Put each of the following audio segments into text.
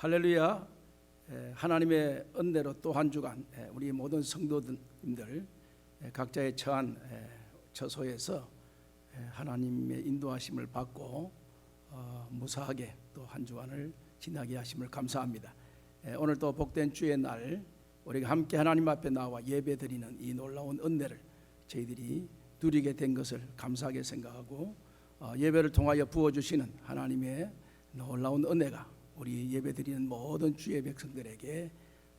할렐루야. 하나님의 은혜로 또 한 주간 우리 모든 성도님들 각자의 처한 처소에서 하나님의 인도하심을 받고 무사하게 또 한 주간을 지나게 하심을 감사합니다. 오늘 또 복된 주의 날 우리가 함께 하나님 앞에 나와 예배드리는 이 놀라운 은혜를 저희들이 누리게 된 것을 감사하게 생각하고 예배를 통하여 부어주시는 하나님의 놀라운 은혜가 우리 예배드리는 모든 주의 백성들에게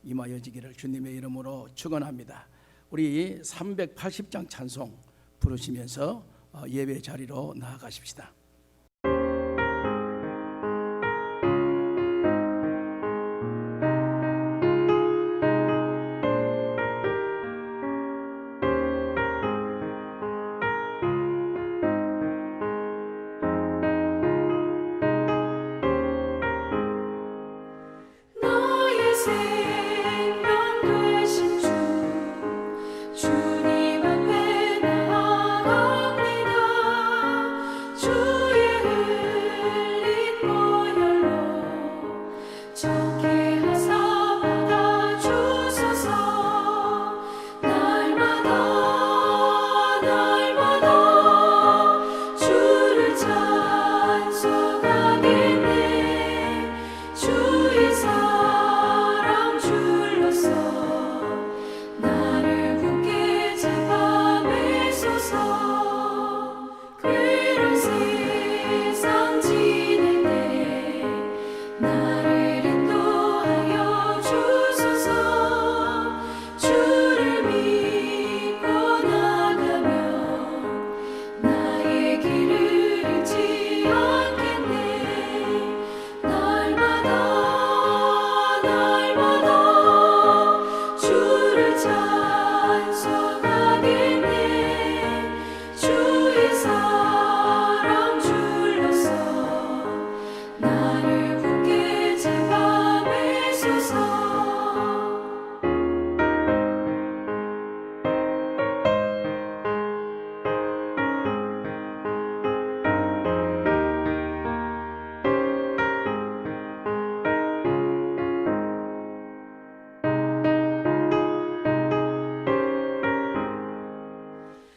임하여지기를 주님의 이름으로 축원합니다. 우리 380장 찬송 부르시면서 예배 자리로 나아가십시다.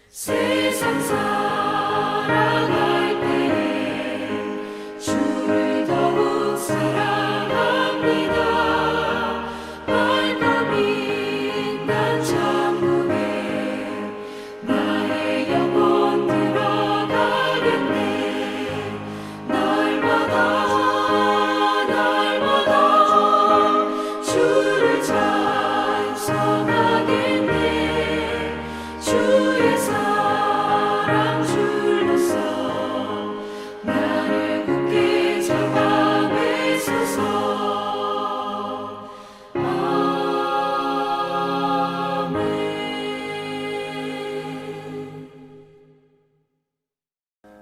세상 살아갈 때 주를 더욱 사랑합니다. 밝고 빛난 천국에 나의 영혼 들어가겠네. 날마다 주를 찬송하겠네. 주의 사랑 줄로서 나를 굳게 잡아 매소서. 아멘.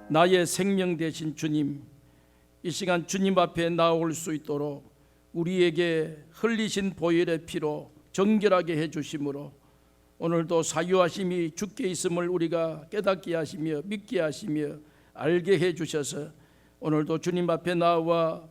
나의 생명 되신 주님, 이 시간 주님 앞에 나올 수 있도록 우리에게 흘리신 보혈의 피로 정결하게 해주심으로 오늘도 사유하심이 주께 있음을 우리가 깨닫게 하시며 믿게 하시며 알게 해주셔서 오늘도 주님 앞에 나와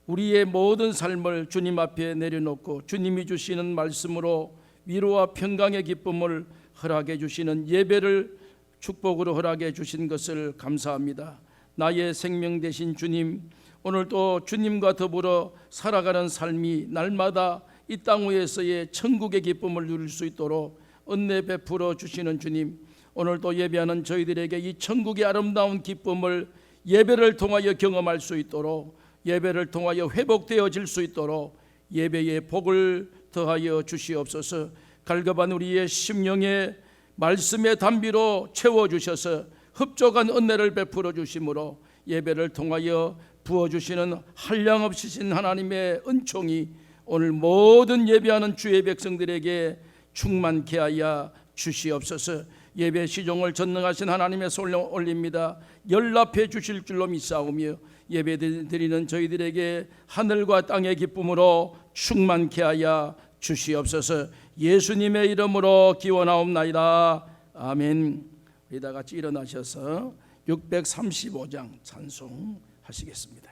우리의 모든 삶을 주님 앞에 내려놓고 주님이 주시는 말씀으로 위로와 평강의 기쁨을 허락해 주시는 예배를 축복으로 허락해 주신 것을 감사합니다. 나의 생명 되신 주님, 오늘도 주님과 더불어 살아가는 삶이 날마다 이 땅 위에서의 천국의 기쁨을 누릴 수 있도록 은혜 베풀어 주시는 주님, 오늘도 예배하는 저희들에게 이 천국의 아름다운 기쁨을 예배를 통하여 경험할 수 있도록, 예배를 통하여 회복되어질 수 있도록 예배의 복을 더하여 주시옵소서. 갈급한 우리의 심령에 말씀의 단비로 채워주셔서 흡족한 은혜를 베풀어 주심으로 예배를 통하여 부어주시는 한량없으신 하나님의 은총이 오늘 모든 예배하는 주의 백성들에게 충만케 하여 주시옵소서. 예배 시종을 전능하신 하나님의 손을 올립니다. 연락해 주실 줄로 믿사오며 예배 드리는 저희들에게 하늘과 땅의 기쁨으로 충만케 하여 주시옵소서. 예수님의 이름으로 기원하옵나이다. 아멘. 우리 다 같이 일어나셔서 635장 찬송하시겠습니다.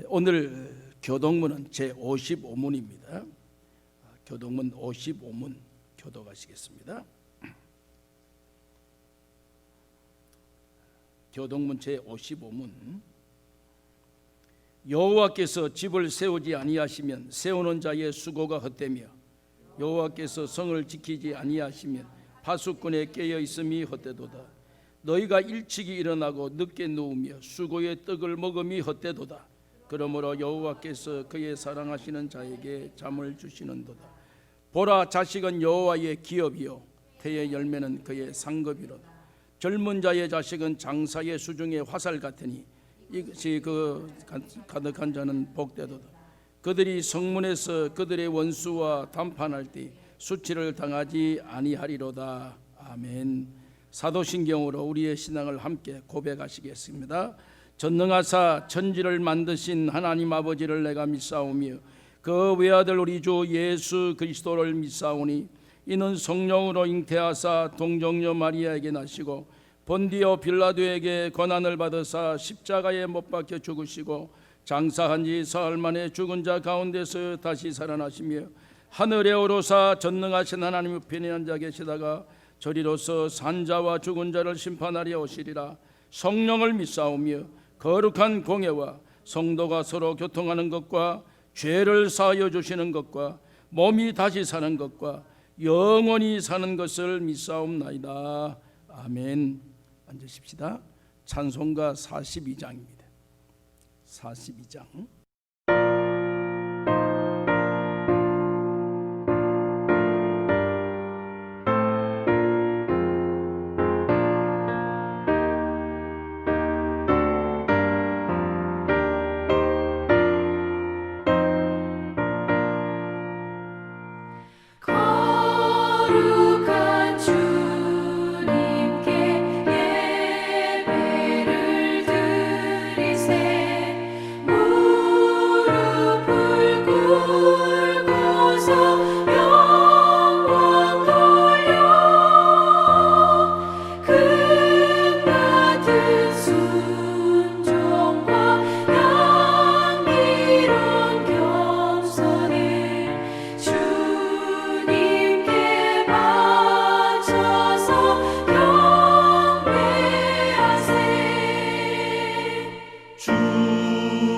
오늘 교동문은 제55문입니다. 교동문 55문 교독하시겠습니다. 교동문 제55문. 여호와께서 집을 세우지 아니하시면 세우는 자의 수고가 헛되며 여호와께서 성을 지키지 아니하시면 파수꾼의 깨어 있음이 헛되도다. 너희가 일찍이 일어나고 늦게 누우며 수고의 떡을 먹음이 헛되도다. 그러므로 여호와께서 그의 사랑하시는 자에게 잠을 주시는도다. 보라, 자식은 여호와의 기업이요 태의 열매는 그의 상급이로다. 젊은 자의 자식은 장사의 수중의 화살 같으니 이것이 그 가득한 자는 복되도다. 그들이 성문에서 그들의 원수와 담판할 때 수치를 당하지 아니하리로다. 아멘. 사도신경으로 우리의 신앙을 함께 고백하시겠습니다. 전능하사 천지를 만드신 하나님 아버지를 내가 믿사오며 그 외아들 우리 주 예수 그리스도를 믿사오니 이는 성령으로 잉태하사 동정녀 마리아에게 나시고 본디오 빌라도에게 고난을 받으사 십자가에 못 박혀 죽으시고 장사한 지 사흘 만에 죽은 자 가운데서 다시 살아나시며 하늘에 오르사 전능하신 하나님 우편에 앉아 계시다가 저리로서 산자와 죽은 자를 심판하려 오시리라. 성령을 믿사오며 거룩한 공예와 성도가 서로 교통하는 것과 죄를 사하여 주시는 것과 몸이 다시 사는 것과 영원히 사는 것을 믿사옵나이다. 아멘. 앉으십시다. 찬송가 42장입니다. 42장. 거룩한 주님께 예배를 드리세. 무릎을 꿇고서 영광 돌려 금같은 순종과 향기로운 겸손을 주님께 바쳐서 경배하세. 주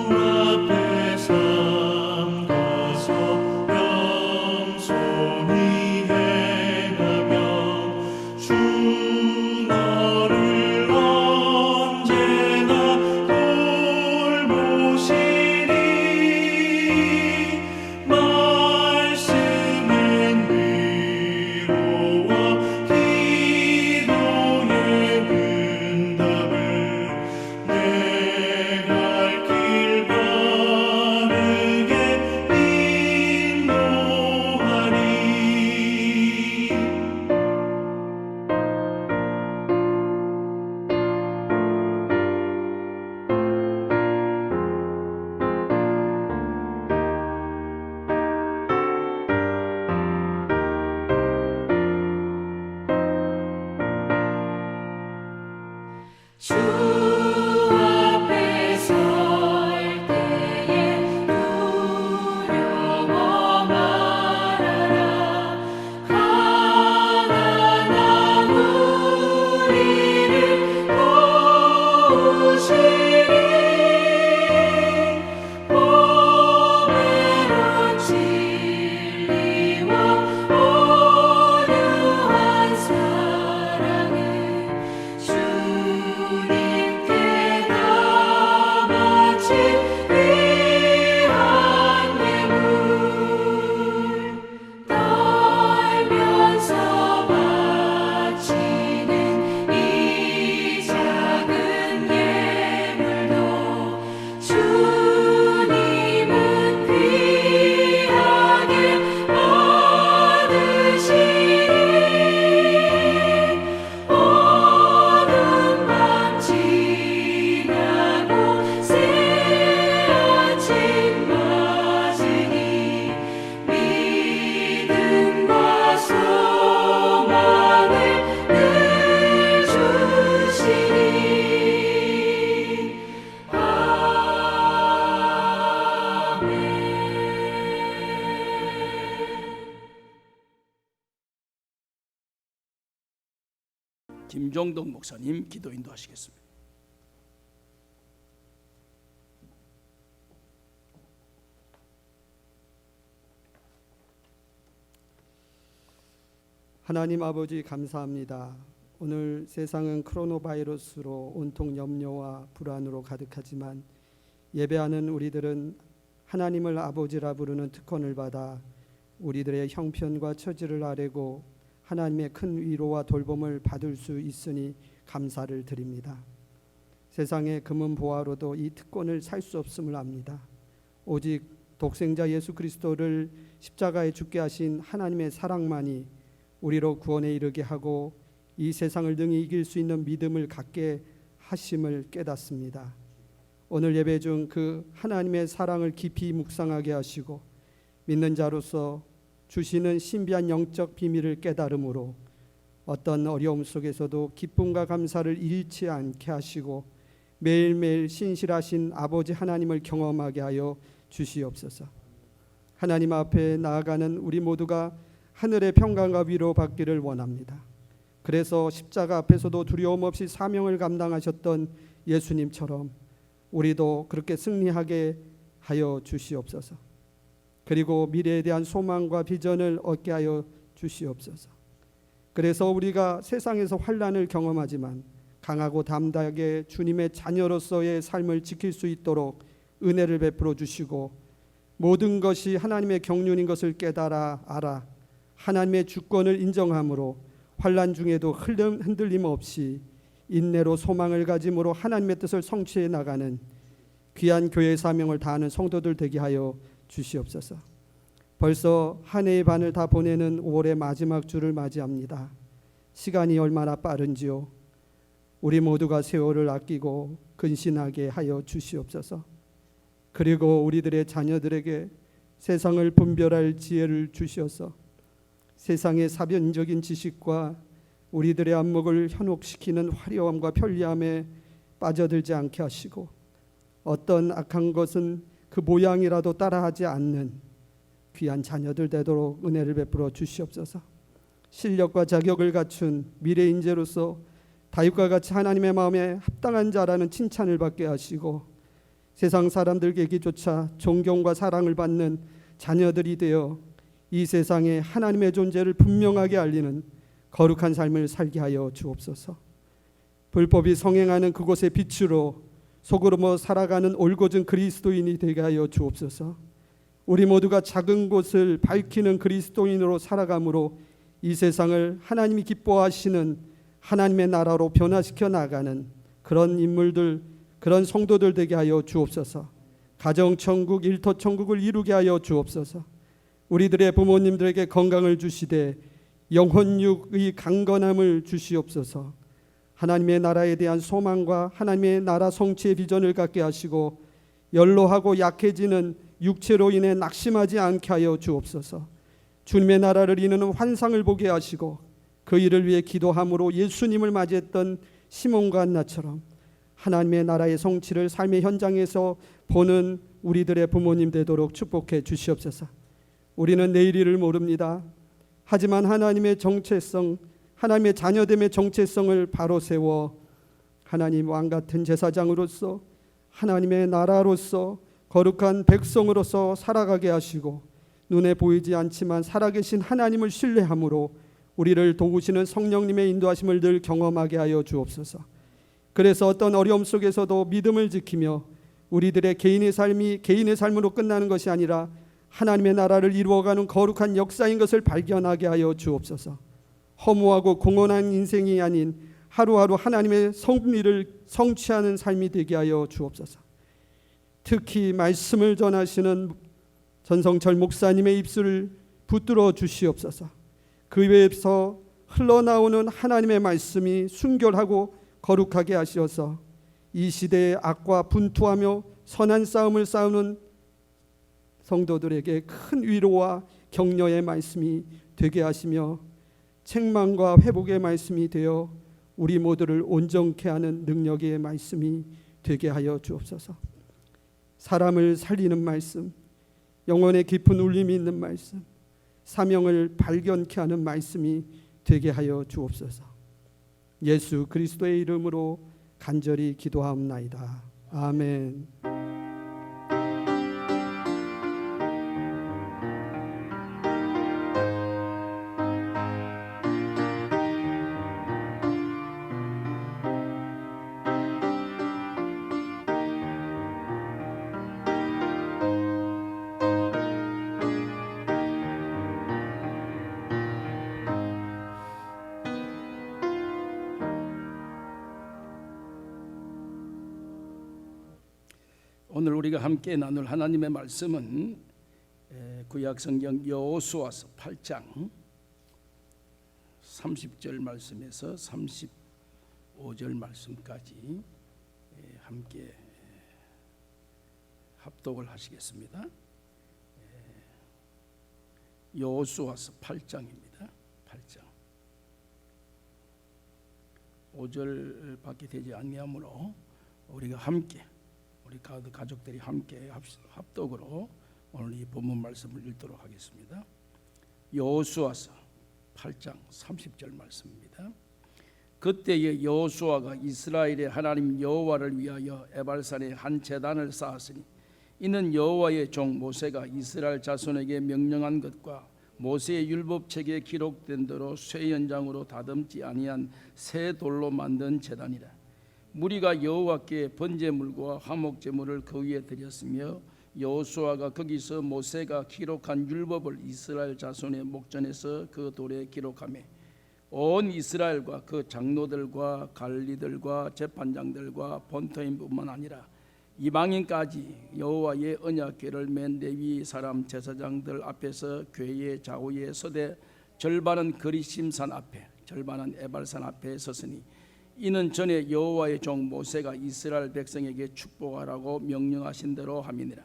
앞에 삼가서 겸손히 행하면 주 너를 언제나 돌보시리. 말씀엔 위로와 기도의 응답을 내 갈 길 바르게 인도하리. 주 앞에 설 때에 두려워 말아라. 가난한 우리를 도우시리. 보배로운 진리와 온유한 사랑을 주님 김종덕 목사님 기도 인도하시겠습니다. 하나님 아버지 감사합니다. 오늘 세상은 코로나 바이러스로 온통 염려와 불안으로 가득하지만 예배하는 우리들은 하나님을 아버지라 부르는 특권을 받아 우리들의 형편과 처지를 아뢰고 하나님의 큰 위로와 돌봄을 받을 수 있으니 감사를 드립니다. 세상의 금은 보화로도 이 특권을 살 수 없음을 압니다. 오직 독생자 예수 그리스도를 십자가에 죽게 하신 하나님의 사랑만이 우리로 구원에 이르게 하고 이 세상을 능히 이길 수 있는 믿음을 갖게 하심을 깨닫습니다. 오늘 예배 중 그 하나님의 사랑을 깊이 묵상하게 하시고 믿는 자로서 주시는 신비한 영적 비밀을 깨달음으로 어떤 어려움 속에서도 기쁨과 감사를 잃지 않게 하시고 매일매일 신실하신 아버지 하나님을 경험하게 하여 주시옵소서. 하나님 앞에 나아가는 우리 모두가 하늘의 평강과 위로 받기를 원합니다. 그래서 십자가 앞에서도 두려움 없이 사명을 감당하셨던 예수님처럼 우리도 그렇게 승리하게 하여 주시옵소서. 그리고 미래에 대한 소망과 비전을 얻게 하여 주시옵소서. 그래서 우리가 세상에서 환난을 경험하지만 강하고 담대하게 주님의 자녀로서의 삶을 지킬 수 있도록 은혜를 베풀어 주시고 모든 것이 하나님의 경륜인 것을 깨달아 알아 하나님의 주권을 인정함으로 환난 중에도 흔들림 없이 인내로 소망을 가짐으로 하나님의 뜻을 성취해 나가는 귀한 교회의 사명을 다하는 성도들 되게 하여 주시옵소서. 벌써 한 해의 반을 다 보내는 5월의 마지막 주를 맞이합니다. 시간이 얼마나 빠른지요. 우리 모두가 세월을 아끼고 근신하게 하여 주시옵소서. 그리고 우리들의 자녀들에게 세상을 분별할 지혜를 주시어서 세상의 사변적인 지식과 우리들의 안목을 현혹시키는 화려함과 편리함에 빠져들지 않게 하시고 어떤 악한 것은 그 모양이라도 따라하지 않는 귀한 자녀들 되도록 은혜를 베풀어 주시옵소서. 실력과 자격을 갖춘 미래 인재로서 다윗과 같이 하나님의 마음에 합당한 자라는 칭찬을 받게 하시고 세상 사람들에게조차 존경과 사랑을 받는 자녀들이 되어 이 세상에 하나님의 존재를 분명하게 알리는 거룩한 삶을 살게 하여 주옵소서. 불법이 성행하는 그곳의 빛으로 속으로 살아가는 올곧은 그리스도인이 되게 하여 주옵소서. 우리 모두가 작은 곳을 밝히는 그리스도인으로 살아감으로 이 세상을 하나님이 기뻐하시는 하나님의 나라로 변화시켜 나가는 그런 인물들, 그런 성도들 되게 하여 주옵소서. 가정천국, 일터천국을 이루게 하여 주옵소서. 우리들의 부모님들에게 건강을 주시되 영혼육의 강건함을 주시옵소서. 하나님의 나라에 대한 소망과 하나님의 나라 성취의 비전을 갖게 하시고 연로하고 약해지는 육체로 인해 낙심하지 않게 하여 주옵소서. 주님의 나라를 이루는 환상을 보게 하시고 그 일을 위해 기도함으로 예수님을 맞이했던 시몬과 안나처럼 하나님의 나라의 성취를 삶의 현장에서 보는 우리들의 부모님 되도록 축복해 주시옵소서. 우리는 내일일을 모릅니다. 하지만 하나님의 정체성, 하나님의 자녀됨의 정체성을 바로 세워 하나님 왕같은 제사장으로서 하나님의 나라로서 거룩한 백성으로서 살아가게 하시고 눈에 보이지 않지만 살아계신 하나님을 신뢰함으로 우리를 도우시는 성령님의 인도하심을 늘 경험하게 하여 주옵소서. 그래서 어떤 어려움 속에서도 믿음을 지키며 우리들의 개인의 삶이 개인의 삶으로 끝나는 것이 아니라 하나님의 나라를 이루어가는 거룩한 역사인 것을 발견하게 하여 주옵소서. 허무하고 공허한 인생이 아닌 하루하루 하나님의 섭리를 성취하는 삶이 되게 하여 주옵소서. 특히 말씀을 전하시는 전성철 목사님의 입술을 붙들어 주시옵소서. 그 입에서 흘러나오는 하나님의 말씀이 순결하고 거룩하게 하시어서 이 시대의 악과 분투하며 선한 싸움을 싸우는 성도들에게 큰 위로와 격려의 말씀이 되게 하시며 책망과 회복의 말씀이 되어 우리 모두를 온전케 하는 능력의 말씀이 되게 하여 주옵소서. 사람을 살리는 말씀, 영혼의 깊은 울림이 있는 말씀, 사명을 발견케 하는 말씀이 되게 하여 주옵소서. 예수 그리스도의 이름으로 간절히 기도하옵나이다. 아멘. 오늘 우리가 함께 나눌 하나님의 말씀은 구약성경 여호수아서 8장 30절 말씀에서 35절 말씀까지 함께 합독을 하시겠습니다. 여호수아서 8장입니다. 8장 5절밖에 되지 아니하므로 우리가 함께 우리 가족들이 함께 합독으로 오늘 이 본문 말씀을 읽도록 하겠습니다. 여호수아서 8장 30절 말씀입니다. 그때에 여호수아가 이스라엘의 하나님 여호와를 위하여 에발산에 한 제단을 쌓았으니 이는 여호와의 종 모세가 이스라엘 자손에게 명령한 것과 모세의 율법책에 기록된 대로 쇠 연장으로 다듬지 아니한 새 돌로 만든 제단이라. 무리가 여호와께 번제물과 화목제물을 그 위에 드렸으며 여호수아가 거기서 모세가 기록한 율법을 이스라엘 자손의 목전에서 그 돌에 기록하며 온 이스라엘과 그 장로들과 관리들과 재판장들과 본토인뿐만 아니라 이방인까지 여호와의 언약궤를 맨 레위 사람 제사장들 앞에서 궤의 좌우에 서되 절반은 그리심산 앞에 절반은 에발산 앞에 섰으니 이는 전에 여호와의 종 모세가 이스라엘 백성에게 축복하라고 명령하신 대로 함이니라.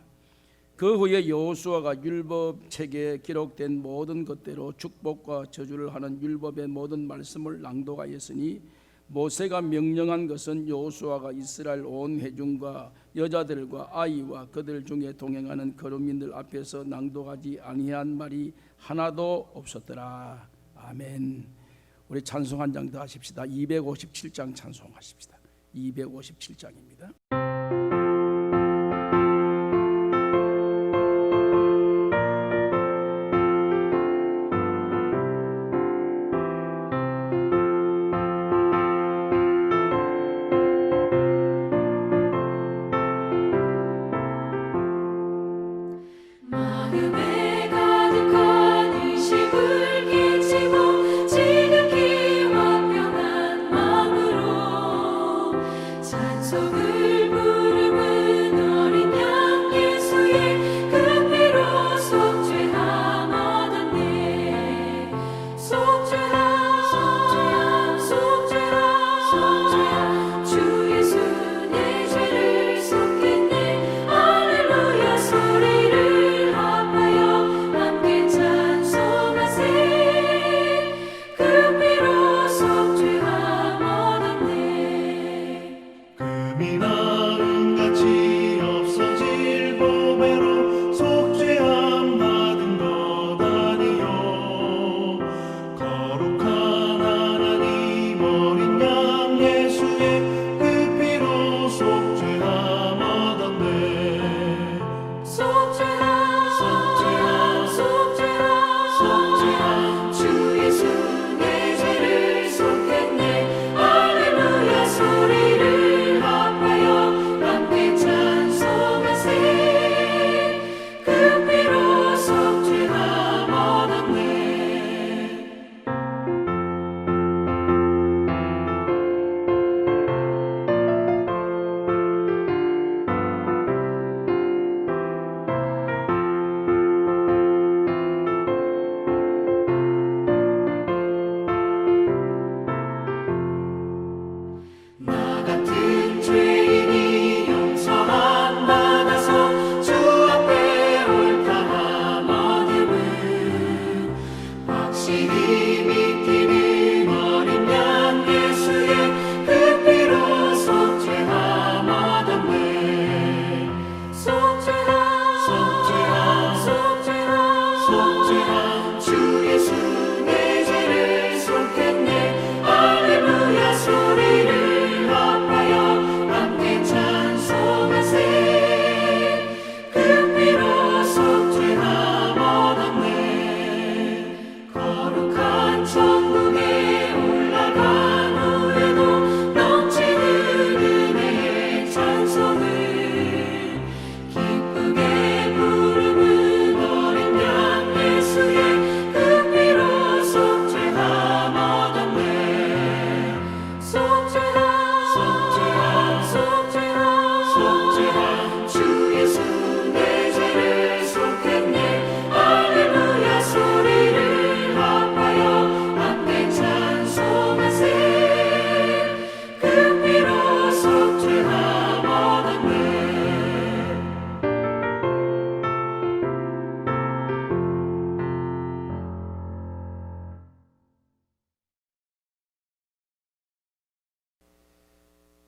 그 후에 여호수아가 율법책에 기록된 모든 것대로 축복과 저주를 하는 율법의 모든 말씀을 낭독하였으니 모세가 명령한 것은 여호수아가 이스라엘 온 회중과 여자들과 아이와 그들 중에 동행하는 거류민들 앞에서 낭독하지 아니한 말이 하나도 없었더라. 아멘. 우리 찬송 한 장 더 하십시다. 257장 찬송하십시다. 257장입니다. 마음에 가득한 의식을 끼치고 지극히 완벽한 마음으로 찬송을 부르며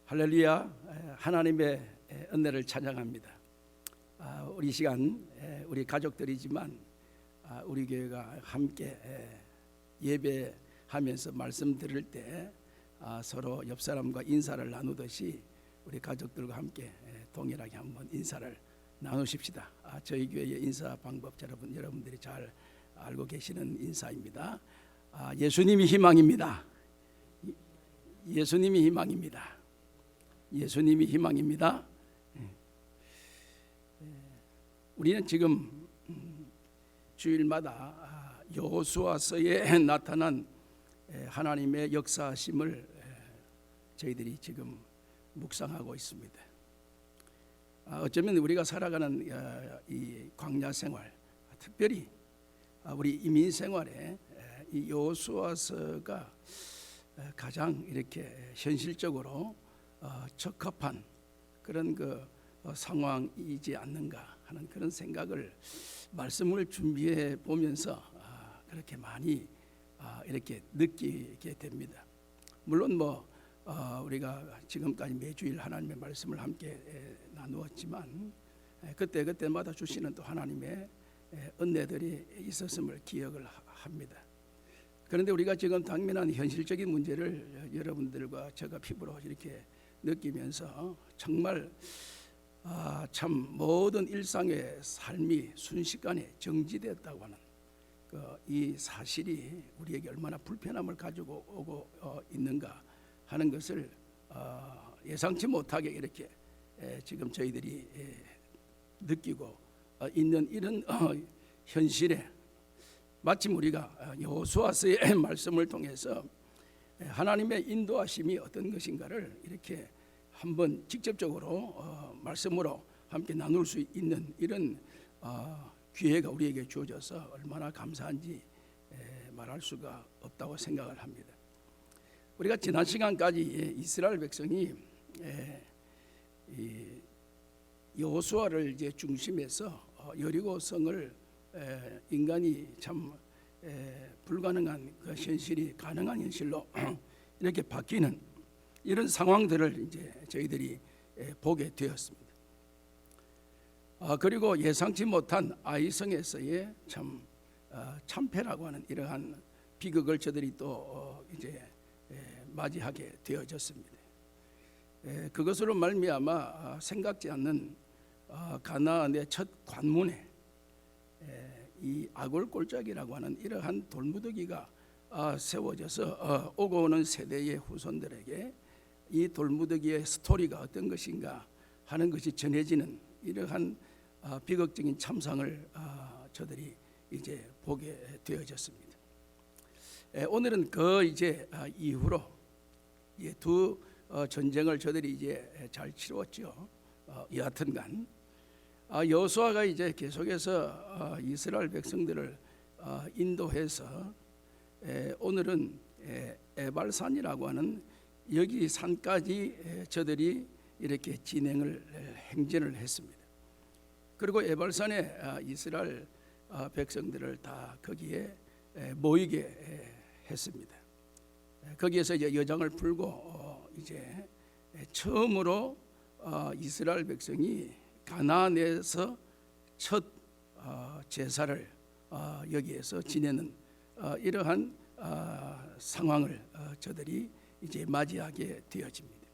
할렐루야. 하나님의 은혜를 찬양합니다. 우리 시간 우리 가족들이지만 우리 교회가 함께 예배하면서 말씀 들을 때 서로 옆 사람과 인사를 나누듯이 우리 가족들과 함께 동일하게 한번 인사를 나누십시다. 저희 교회의 인사 방법 여러분들이 잘 알고 계시는 인사입니다. 예수님이 희망입니다. 예수님이 희망입니다. 예수님이 희망입니다. 우리는 지금 주일마다 여호수아서에 나타난 하나님의 역사심을 저희들이 지금 묵상하고 있습니다. 어쩌면 우리가 살아가는 이 광야 생활, 특별히 우리 이민 생활에 이 여호수아서가 가장 이렇게 현실적으로 적합한 그런 상황이지 않는가 하는 그런 생각을 말씀을 준비해 보면서 그렇게 많이 이렇게 느끼게 됩니다. 물론 우리가 지금까지 매주일 하나님의 말씀을 함께 나누었지만 그때마다 주시는 또 하나님의 은혜들이 있었음을 기억을 합니다. 그런데 우리가 지금 당면한 현실적인 문제를 여러분들과 제가 피부로 이렇게 느끼면서 정말 참 모든 일상의 삶이 순식간에 정지됐다고 하는 이 사실이 우리에게 얼마나 불편함을 가지고 오고 있는가 하는 것을 예상치 못하게 이렇게 지금 저희들이 느끼고 있는 이런 현실에 마침 우리가 여호수아서의 말씀을 통해서 하나님의 인도하심이 어떤 것인가를 이렇게 한번 직접적으로 말씀으로 함께 나눌 수 있는 이런 기회가 우리에게 주어져서 얼마나 감사한지 말할 수가 없다고 생각을 합니다. 우리가 지난 시간까지 이스라엘 백성이 여호수아를 이제 중심해서 여리고성을 인간이 참 불가능한 그 현실이 가능한 현실로 이렇게 바뀌는 이런 상황들을 이제 저희들이 보게 되었습니다. 그리고 예상치 못한 아이성에서의 참 참패라고 하는 이러한 비극을 저들이 또 이제 맞이하게 되어졌습니다. 그것으로 말미암아 생각지 않는 가나안의 첫 관문에 이 아골골짜기라고 하는 이러한 돌무더기가 세워져서 오고 오는 세대의 후손들에게 이 돌무더기의 스토리가 어떤 것인가 하는 것이 전해지는 이러한 비극적인 참상을 저들이 이제 보게 되어졌습니다. 오늘은 그 이제 이후로 두 전쟁을 저들이 이제 잘 치루었죠. 여하튼간 여호수아가 이제 계속해서 이스라엘 백성들을 인도해서 오늘은 에발산이라고 하는 여기 산까지 저들이 이렇게 행진을 했습니다. 그리고 에발산에 이스라엘 백성들을 다 거기에 모이게 했습니다. 거기에서 이제 여장을 풀고 이제 처음으로 이스라엘 백성이 가나안에서 첫 제사를 여기에서 지내는 이러한 상황을 저들이 이제 맞이하게 되어집니다.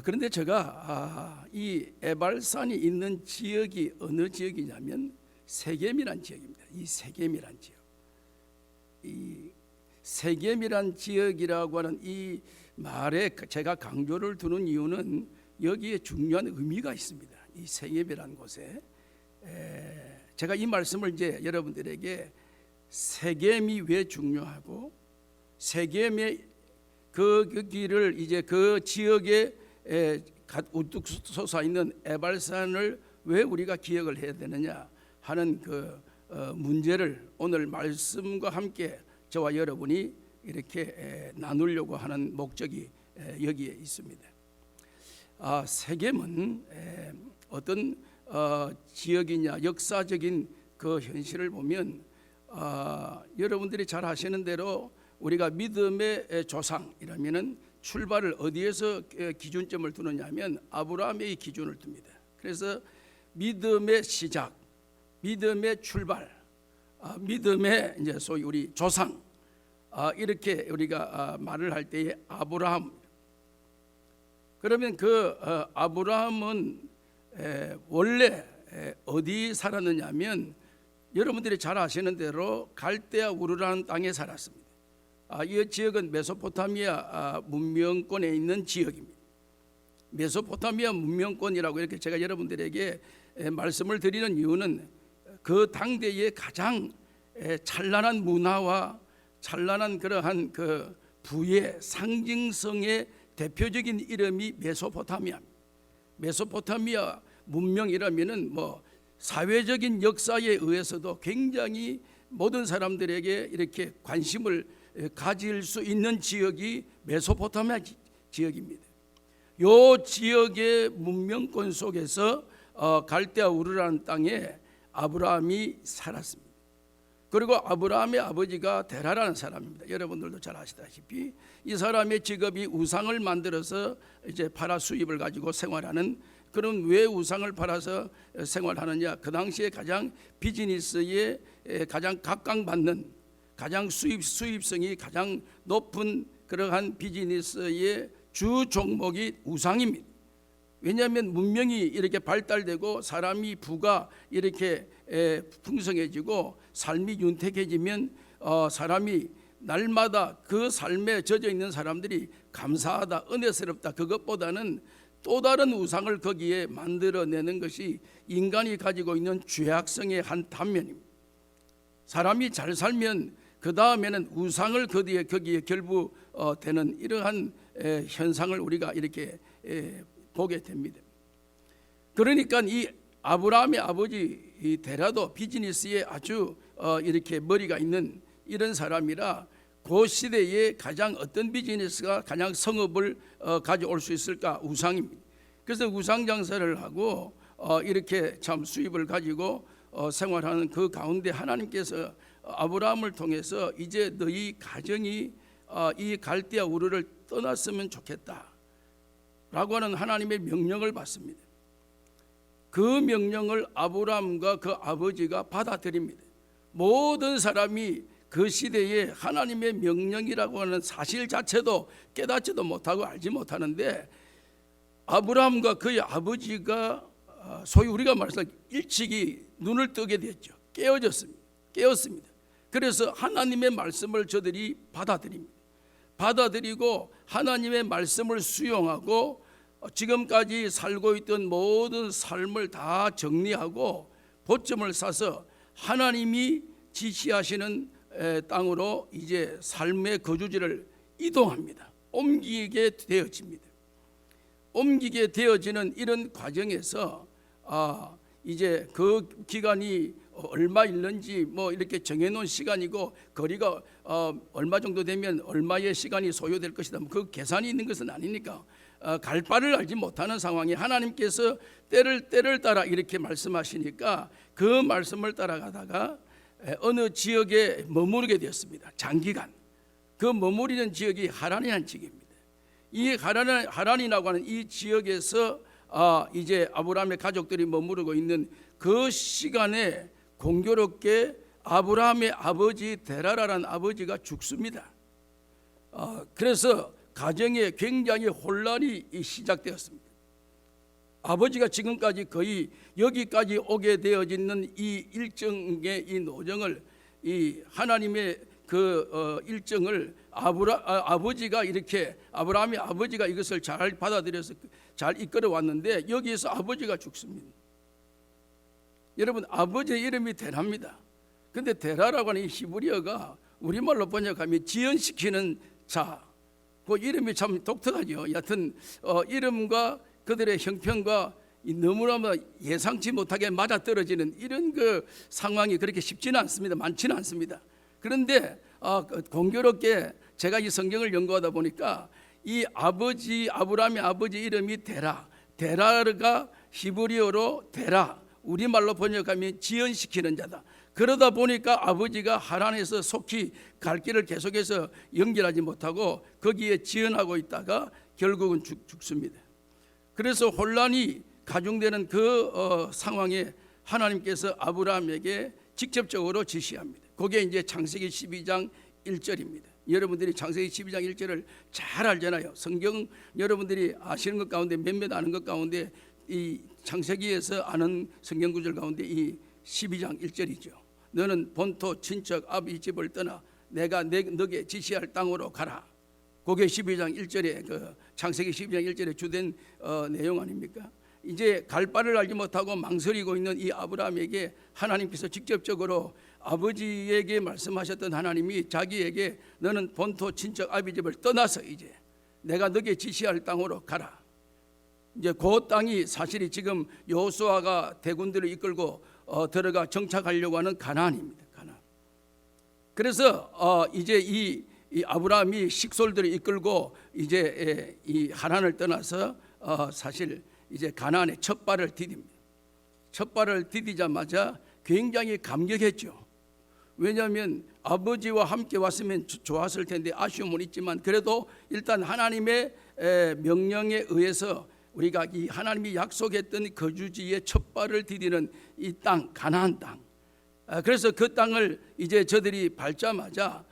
그런데 제가 이 에발산이 있는 지역이 어느 지역이냐면 세겜이란 지역입니다. 이 세겜이란 지역, 이 세겜이란 지역이라고 하는 이 말에 제가 강조를 두는 이유는 여기에 중요한 의미가 있습니다. 이 세겜이란 곳에 제가 이 말씀을 이제 여러분들에게 세겜이 왜 중요하고 세겜의 그 길을 이제 그 지역에 우뚝 솟아 있는 에발산을 왜 우리가 기억을 해야 되느냐 하는 그 문제를 오늘 말씀과 함께 저와 여러분이 이렇게 나누려고 하는 목적이 여기에 있습니다. 세겜은 어떤 지역이냐 역사적인 그 현실을 보면 여러분들이 잘 아시는 대로 우리가 믿음의 조상이라면은 출발을 어디에서 기준점을 두느냐면 아브라함의 기준을 둡니다. 그래서 믿음의 시작, 믿음의 출발, 믿음의 이제 소위 우리 조상, 이렇게 우리가 말을 할 때에 아브라함. 그러면 그 아브라함은 원래 어디 살았느냐면 여러분들이 잘 아시는 대로 갈대아 우르라는 땅에 살았습니다. 이 지역은 메소포타미아 문명권에 있는 지역입니다. 메소포타미아 문명권이라고 이렇게 제가 여러분들에게 말씀을 드리는 이유는 그 당대의 가장 찬란한 문화와 찬란한 그러한 그 부의 상징성의 대표적인 이름이 메소포타미아입니다. 메소포타미아 문명이라면은 뭐 사회적인 역사에 의해서도 굉장히 모든 사람들에게 이렇게 관심을 가질 수 있는 지역이 메소포타미아 지역입니다. 이 지역의 문명권 속에서 갈대아 우르라는 땅에 아브라함이 살았습니다. 그리고 아브라함의 아버지가 데라라는 사람입니다. 여러분들도 잘 아시다시피 이 사람의 직업이 우상을 만들어서 이제 팔아 수입을 가지고 생활하는, 그럼 왜 우상을 팔아서 생활하느냐? 그 당시에 가장 비즈니스에 가장 각광받는, 가장 수입성이 가장 높은 그러한 비즈니스의 주 종목이 우상입니다. 왜냐하면 문명이 이렇게 발달되고 사람이 부가 이렇게 풍성해지고 삶이 윤택해지면 사람이 날마다 그 삶에 젖어 있는 사람들이 감사하다, 은혜스럽다, 그것보다는 또 다른 우상을 거기에 만들어내는 것이 인간이 가지고 있는 죄악성의 한 단면입니다. 사람이 잘 살면 그 다음에는 우상을 거기에 결부되는 이러한 현상을 우리가 이렇게 보게 됩니다. 그러니까 이 아브라함의 아버지 이 데라도 비즈니스에 아주 이렇게 머리가 있는 이런 사람이라 그 시대에 가장 어떤 비즈니스가 가장 성업을 가져올 수 있을까? 우상입니다. 그래서 우상 장사를 하고 이렇게 참 수입을 가지고 생활하는 그 가운데 하나님께서 아브라함을 통해서 이제 너희 가정이 이 갈대아 우르를 떠났으면 좋겠다 라고 하는 하나님의 명령을 받습니다. 그 명령을 아브라함과 그 아버지가 받아들입니다. 모든 사람이 그 시대에 하나님의 명령이라고 하는 사실 자체도 깨닫지도 못하고 알지 못하는데 아브라함과 그의 아버지가 소위 우리가 말해서 일찍이 눈을 뜨게 됐죠. 깨었습니다. 그래서 하나님의 말씀을 저들이 받아들입니다. 받아들이고 하나님의 말씀을 수용하고 지금까지 살고 있던 모든 삶을 다 정리하고 보점을 싸서 하나님이 지시하시는 땅으로 이제 삶의 거주지를 이동합니다. 옮기게 되어집니다. 옮기게 되어지는 이런 과정에서 이제 그 기간이 얼마일는지 뭐 이렇게 정해놓은 시간이고 거리가 얼마 정도 되면 얼마의 시간이 소요될 것이다. 그 계산이 있는 것은 아니니까 갈 바를 알지 못하는 상황에 하나님께서 때를 따라 이렇게 말씀하시니까 그 말씀을 따라가다가 어느 지역에 머무르게 되었습니다. 장기간. 그 머무르는 지역이 하란이라는 지역입니다. 이 하란이라고 하는 이 지역에서 이제 아브라함의 가족들이 머무르고 있는 그 시간에 공교롭게 아브라함의 아버지 데라라는 아버지가 죽습니다. 그래서 가정에 굉장히 혼란이 시작되었습니다. 아버지가 지금까지 거의 여기까지 오게 되어지는 이 일정의 이 노정을 이 하나님의 그 일정을 아버지가 이렇게 아브라함의 아버지가 이것을 잘 받아들여서 잘 이끌어 왔는데 여기에서 아버지가 죽습니다. 여러분 아버지의 이름이 데라입니다. 근데 데라라고 하는 이 히브리어가 우리말로 번역하면 지연시키는 자, 그 이름이 참 독특하죠. 여하튼 이름과 그들의 형편과 너무나 예상치 못하게 맞아떨어지는 이런 그 상황이 그렇게 쉽지는 않습니다. 많지는 않습니다. 그런데 공교롭게 제가 이 성경을 연구하다 보니까 이 아버지 아브라함의 아버지 이름이 데라가 히브리어로 데라, 우리말로 번역하면 지연시키는 자다. 그러다 보니까 아버지가 하란에서 속히 갈 길을 계속해서 연결하지 못하고 거기에 지연하고 있다가 결국은 죽습니다. 그래서 혼란이 가중되는 그 상황에 하나님께서 아브라함에게 직접적으로 지시합니다. 그게 이제 창세기 12장 1절입니다. 여러분들이 창세기 12장 1절을 잘 알잖아요. 성경 여러분들이 아시는 것 가운데 몇몇 아는 것 가운데 이 창세기에서 아는 성경 구절 가운데 이 12장 1절이죠. 너는 본토 친척 아비 집을 떠나 내가 너에게 지시할 땅으로 가라. 그게 12장 1절에 그 창세기 12장 1절에 주된 내용 아닙니까? 이제 갈 바를 알지 못하고 망설이고 있는 이 아브라함에게 하나님께서 직접적으로 아버지에게 말씀하셨던 하나님이 자기에게 너는 본토 친척 아비 집을 떠나서 이제 내가 너에게 지시할 땅으로 가라. 이제 그 땅이 사실이 지금 여호수아가 대군들을 이끌고 들어가 정착하려고 하는 가나안입니다. 가나안. 그래서 이제 이 아브라함이 식솔들을 이끌고 이제 이 하란을 떠나서 사실 이제 가나안에 첫 발을 디딥니다. 첫 발을 디디자마자 굉장히 감격했죠. 왜냐하면 아버지와 함께 왔으면 좋았을 텐데 아쉬움은 있지만 그래도 일단 하나님의 명령에 의해서 우리가 이 하나님이 약속했던 거주지의 첫 발을 디디는 이 땅, 가나안 땅. 그래서 그 땅을 이제 저들이 밟자마자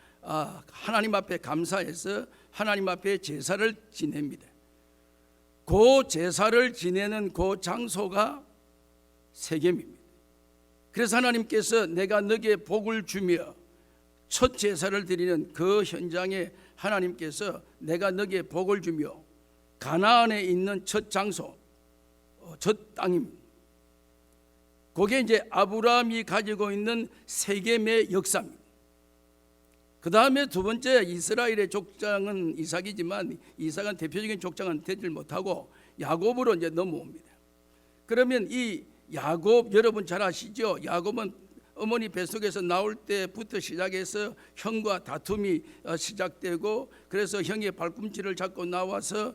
하나님 앞에 감사해서 하나님 앞에 제사를 지냅니다. 그 제사를 지내는 그 장소가 세겜입니다. 그래서 하나님께서 내가 너에게 복을 주며 첫 제사를 드리는 그 현장에 하나님께서 내가 너에게 복을 주며 가나안에 있는 첫 장소, 첫 땅입니다. 그게 이제 아브라함이 가지고 있는 세겜의 역사입니다. 그 다음에 두 번째 이스라엘의 족장은 이삭이지만 이삭은 대표적인 족장은 되질 못하고 야곱으로 이제 넘어옵니다. 그러면 이 야곱 여러분 잘 아시죠? 야곱은 어머니 뱃속에서 나올 때부터 시작해서 형과 다툼이 시작되고 그래서 형의 발꿈치를 잡고 나와서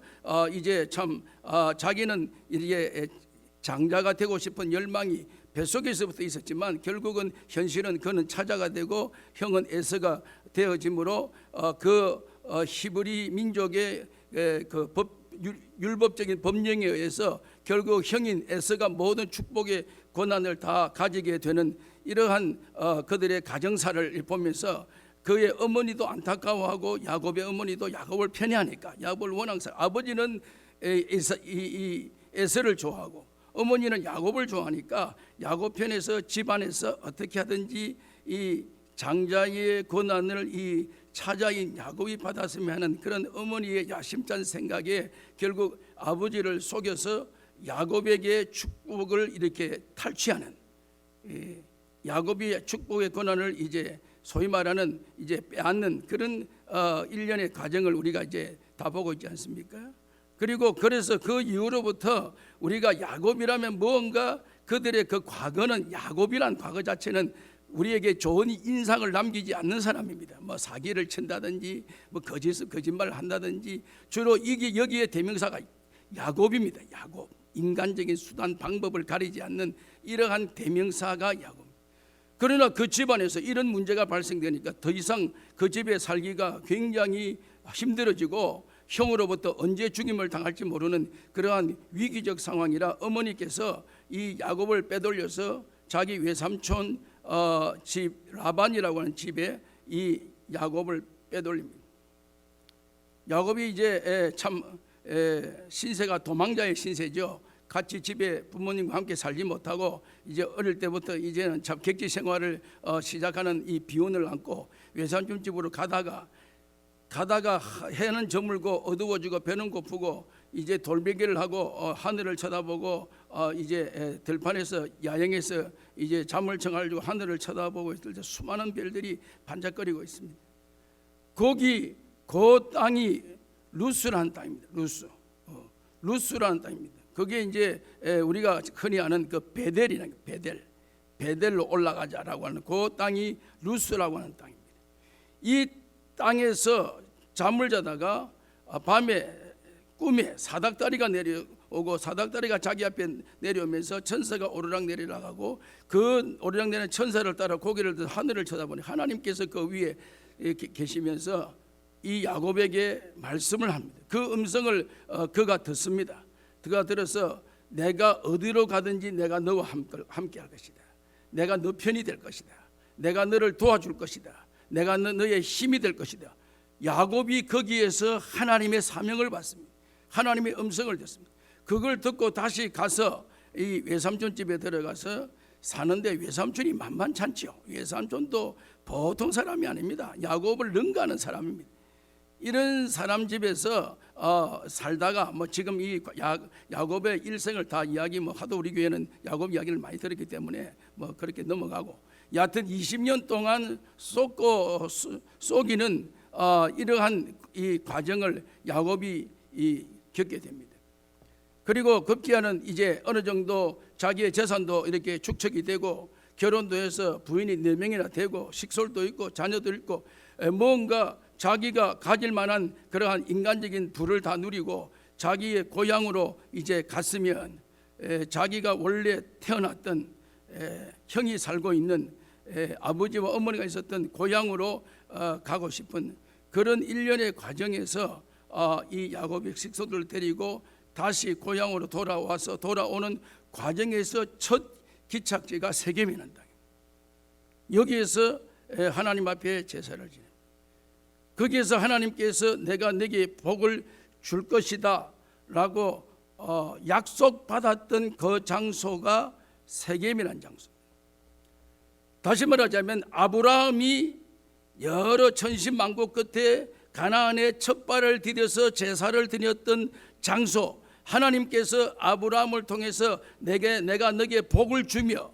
이제 참 자기는 이게 장자가 되고 싶은 열망이 뱃속에서부터 있었지만 결국은 현실은 그는 차자가 되고 형은 에서가 되어지므로 그 히브리 민족의 그 율법적인 법령에 의해서 결국 형인 에서가 모든 축복의 권한을 다 가지게 되는 이러한 그들의 가정사를 보면서 그의 어머니도 안타까워하고 야곱의 어머니도 야곱을 편애하니까 야곱을 원망사 아버지는 에서를 좋아하고 어머니는 야곱을 좋아하니까 야곱 편에서 집안에서 어떻게 하든지 이 장자의 권한을 이 차자인 야곱이 받았으면 하는 그런 어머니의 야심찬 생각에 결국 아버지를 속여서 야곱에게 축복을 이렇게 탈취하는 야곱이 축복의 권한을 이제 소위 말하는 이제 빼앗는 그런 일련의 과정을 우리가 이제 다 보고 있지 않습니까? 그리고 그래서 그 이후로부터 우리가 야곱이라면 무언가 그들의 그 과거는 야곱이란 과거 자체는 우리에게 좋은 인상을 남기지 않는 사람입니다. 뭐 사기를 친다든지 뭐 거짓말을 한다든지 주로 이게 여기에 대명사가 야곱입니다. 야곱. 인간적인 수단 방법을 가리지 않는 이러한 대명사가 야곱. 그러나 그 집안에서 이런 문제가 발생되니까 더 이상 그 집에 살기가 굉장히 힘들어지고 형으로부터 언제 죽임을 당할지 모르는 그러한 위기적 상황이라 어머니께서 이 야곱을 빼돌려서 자기 외삼촌 집 라반이라고 하는 집에 이 야곱을 빼돌립니다. 야곱이 이제 참 신세가 도망자의 신세죠. 같이 집에 부모님과 함께 살지 못하고 이제 어릴 때부터 이제는 참 객지 생활을 시작하는 이 비운을 안고 외삼촌 집으로 가다가 해는 저물고 어두워지고 배는 고프고 이제 돌베개를 하고 하늘을 쳐다보고 이제 들판에서 야영에서 이제 잠을 청하려고 하늘을 쳐다보고 있을 때 수많은 별들이 반짝거리고 있습니다. 거기 그 땅이 루스라는 땅입니다. 루스라는 땅입니다. 그게 이제 우리가 흔히 아는 그 베델이라는 베델로 올라가자라고 하는 그 땅이 루스라고 하는 땅입니다. 이 땅에서 잠을 자다가 밤에 꿈에 사닥다리가 내려오고 사닥다리가 자기 앞에 내려오면서 천사가 오르락 내리락 하고 그 오르락 내리는 천사를 따라 고개를 들어 하늘을 쳐다보니 하나님께서 그 위에 계시면서 이 야곱에게 말씀을 합니다. 그 음성을 그가 듣습니다. 그가 들어서 내가 어디로 가든지 내가 너와 함께 할 것이다. 내가 너 편이 될 것이다. 내가 너를 도와줄 것이다. 내가 너의 힘이 될 것이다. 야곱이 거기에서 하나님의 사명을 받습니다. 하나님의 음성을 듣습니다. 그걸 듣고 다시 가서 이 외삼촌 집에 들어가서 사는데 외삼촌이 만만찮죠. 외삼촌도 보통 사람이 아닙니다. 야곱을 능가하는 사람입니다. 이런 사람 집에서 살다가 뭐 지금 이 야곱의 일생을 다 이야기 뭐 하도 우리 교회는 야곱 이야기를 많이 들었기 때문에 뭐 그렇게 넘어가고 여하튼 20년 동안 쏘기는 이러한 이 과정을 야곱이 겪게 됩니다. 그리고 급기야는 이제 어느 정도 자기의 재산도 이렇게 축적이 되고 결혼도 해서 부인이 4명이나 되고 식솔도 있고 자녀도 있고 뭔가 자기가 가질 만한 그러한 인간적인 부를 다 누리고 자기의 고향으로 이제 갔으면 자기가 원래 태어났던 형이 살고 있는 아버지와 어머니가 있었던 고향으로 가고 싶은 그런 일련의 과정에서 이 야곱이 식소들을 데리고 다시 고향으로 돌아와서 돌아오는 과정에서 첫 기착지가 세겜이라는 땅. 여기에서 하나님 앞에 제사를 지냅니다. 거기에서 하나님께서 내가 네게 복을 줄 것이다 라고 약속받았던 그 장소가 세겜이라는 장소. 다시 말하자면 아브라함이 여러 천신만고 끝에 가나안에 첫 발을 디뎌서 제사를 드렸던 장소, 하나님께서 아브라함을 통해서 내가 너에게 복을 주며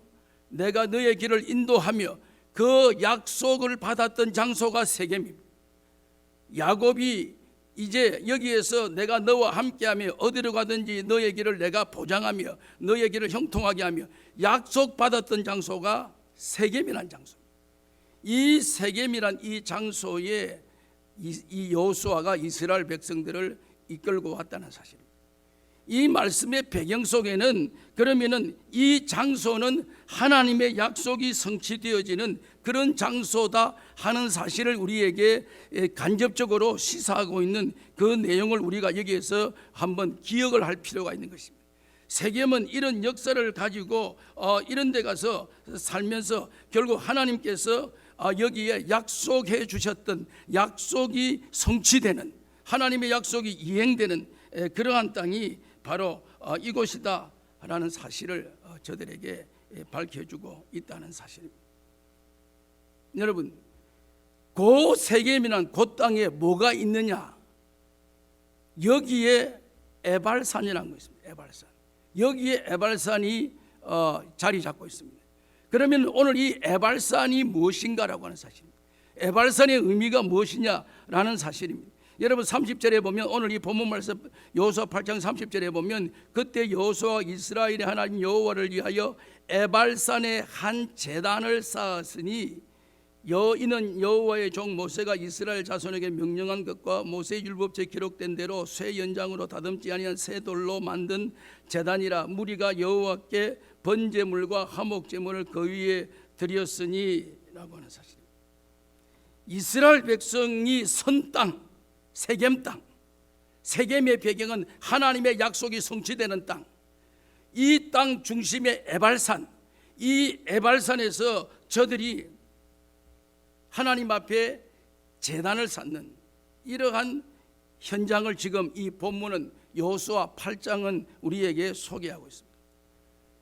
내가 너의 길을 인도하며 그 약속을 받았던 장소가 세겜입니다. 야곱이 이제 여기에서 내가 너와 함께하며 어디로 가든지 너의 길을 내가 보장하며 너의 길을 형통하게 하며 약속받았던 장소가 세겜이라는 장소입니다. 이 세겜이란 이 장소에 이 여호수아가 이스라엘 백성들을 이끌고 왔다는 사실입니다. 이 말씀의 배경 속에는 그러면은 이 장소는 하나님의 약속이 성취되어지는 그런 장소다 하는 사실을 우리에게 간접적으로 시사하고 있는 그 내용을 우리가 여기에서 한번 기억을 할 필요가 있는 것입니다. 세겜은 이런 역사를 가지고 이런 데 가서 살면서 결국 하나님께서 여기에 약속해 주셨던 약속이 성취되는 하나님의 약속이 이행되는 그러한 땅이 바로 이곳이다 라는 사실을 저들에게 밝혀주고 있다는 사실입니다. 여러분, 그 세겜이란 그 땅에 뭐가 있느냐? 여기에 에발산이라는 거 있습니다. 에발산. 여기에 에발산이 자리 잡고 있습니다. 그러면 오늘 이 에발산이 무엇인가라고 하는 사실입니다. 에발산의 의미가 무엇이냐라는 사실입니다. 여러분 30절에 보면 오늘 이 본문 말씀 여호수아 8장 30절에 보면 그때 여호수아가 이스라엘의 하나님 여호와를 위하여 에발산에 한 제단을 쌓았으니 이는 여호와의 종 모세가 이스라엘 자손에게 명령한 것과 모세 율법책에 기록된 대로 쇠 연장으로 다듬지 아니한 새 돌로 만든 제단이라. 무리가 여호와께 번제물과 화목제물을 그 위에 드렸으니 라고 하는 사실입니다. 이스라엘 백성이 선 땅, 세겜 땅, 세겜의 배경은 하나님의 약속이 성취되는 땅, 이 땅 중심의 에발산, 이 에발산에서 저들이 하나님 앞에 제단을 쌓는 이러한 현장을 지금 이 본문은 여호수아 8장은 우리에게 소개하고 있습니다.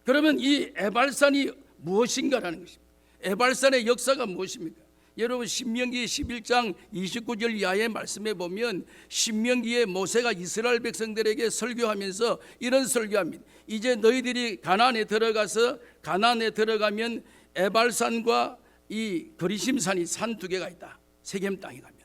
그러면 이 에발산이 무엇인가라는 것입니다. 에발산의 역사가 무엇입니까? 여러분 신명기 11장 29절 이하의 말씀에 보면 신명기에 모세가 이스라엘 백성들에게 설교하면서 이런 설교합니다. 이제 너희들이 가나안에 들어가면 에발산과 이 거리심산이 산 2개가 있다. 세겜 땅에 가면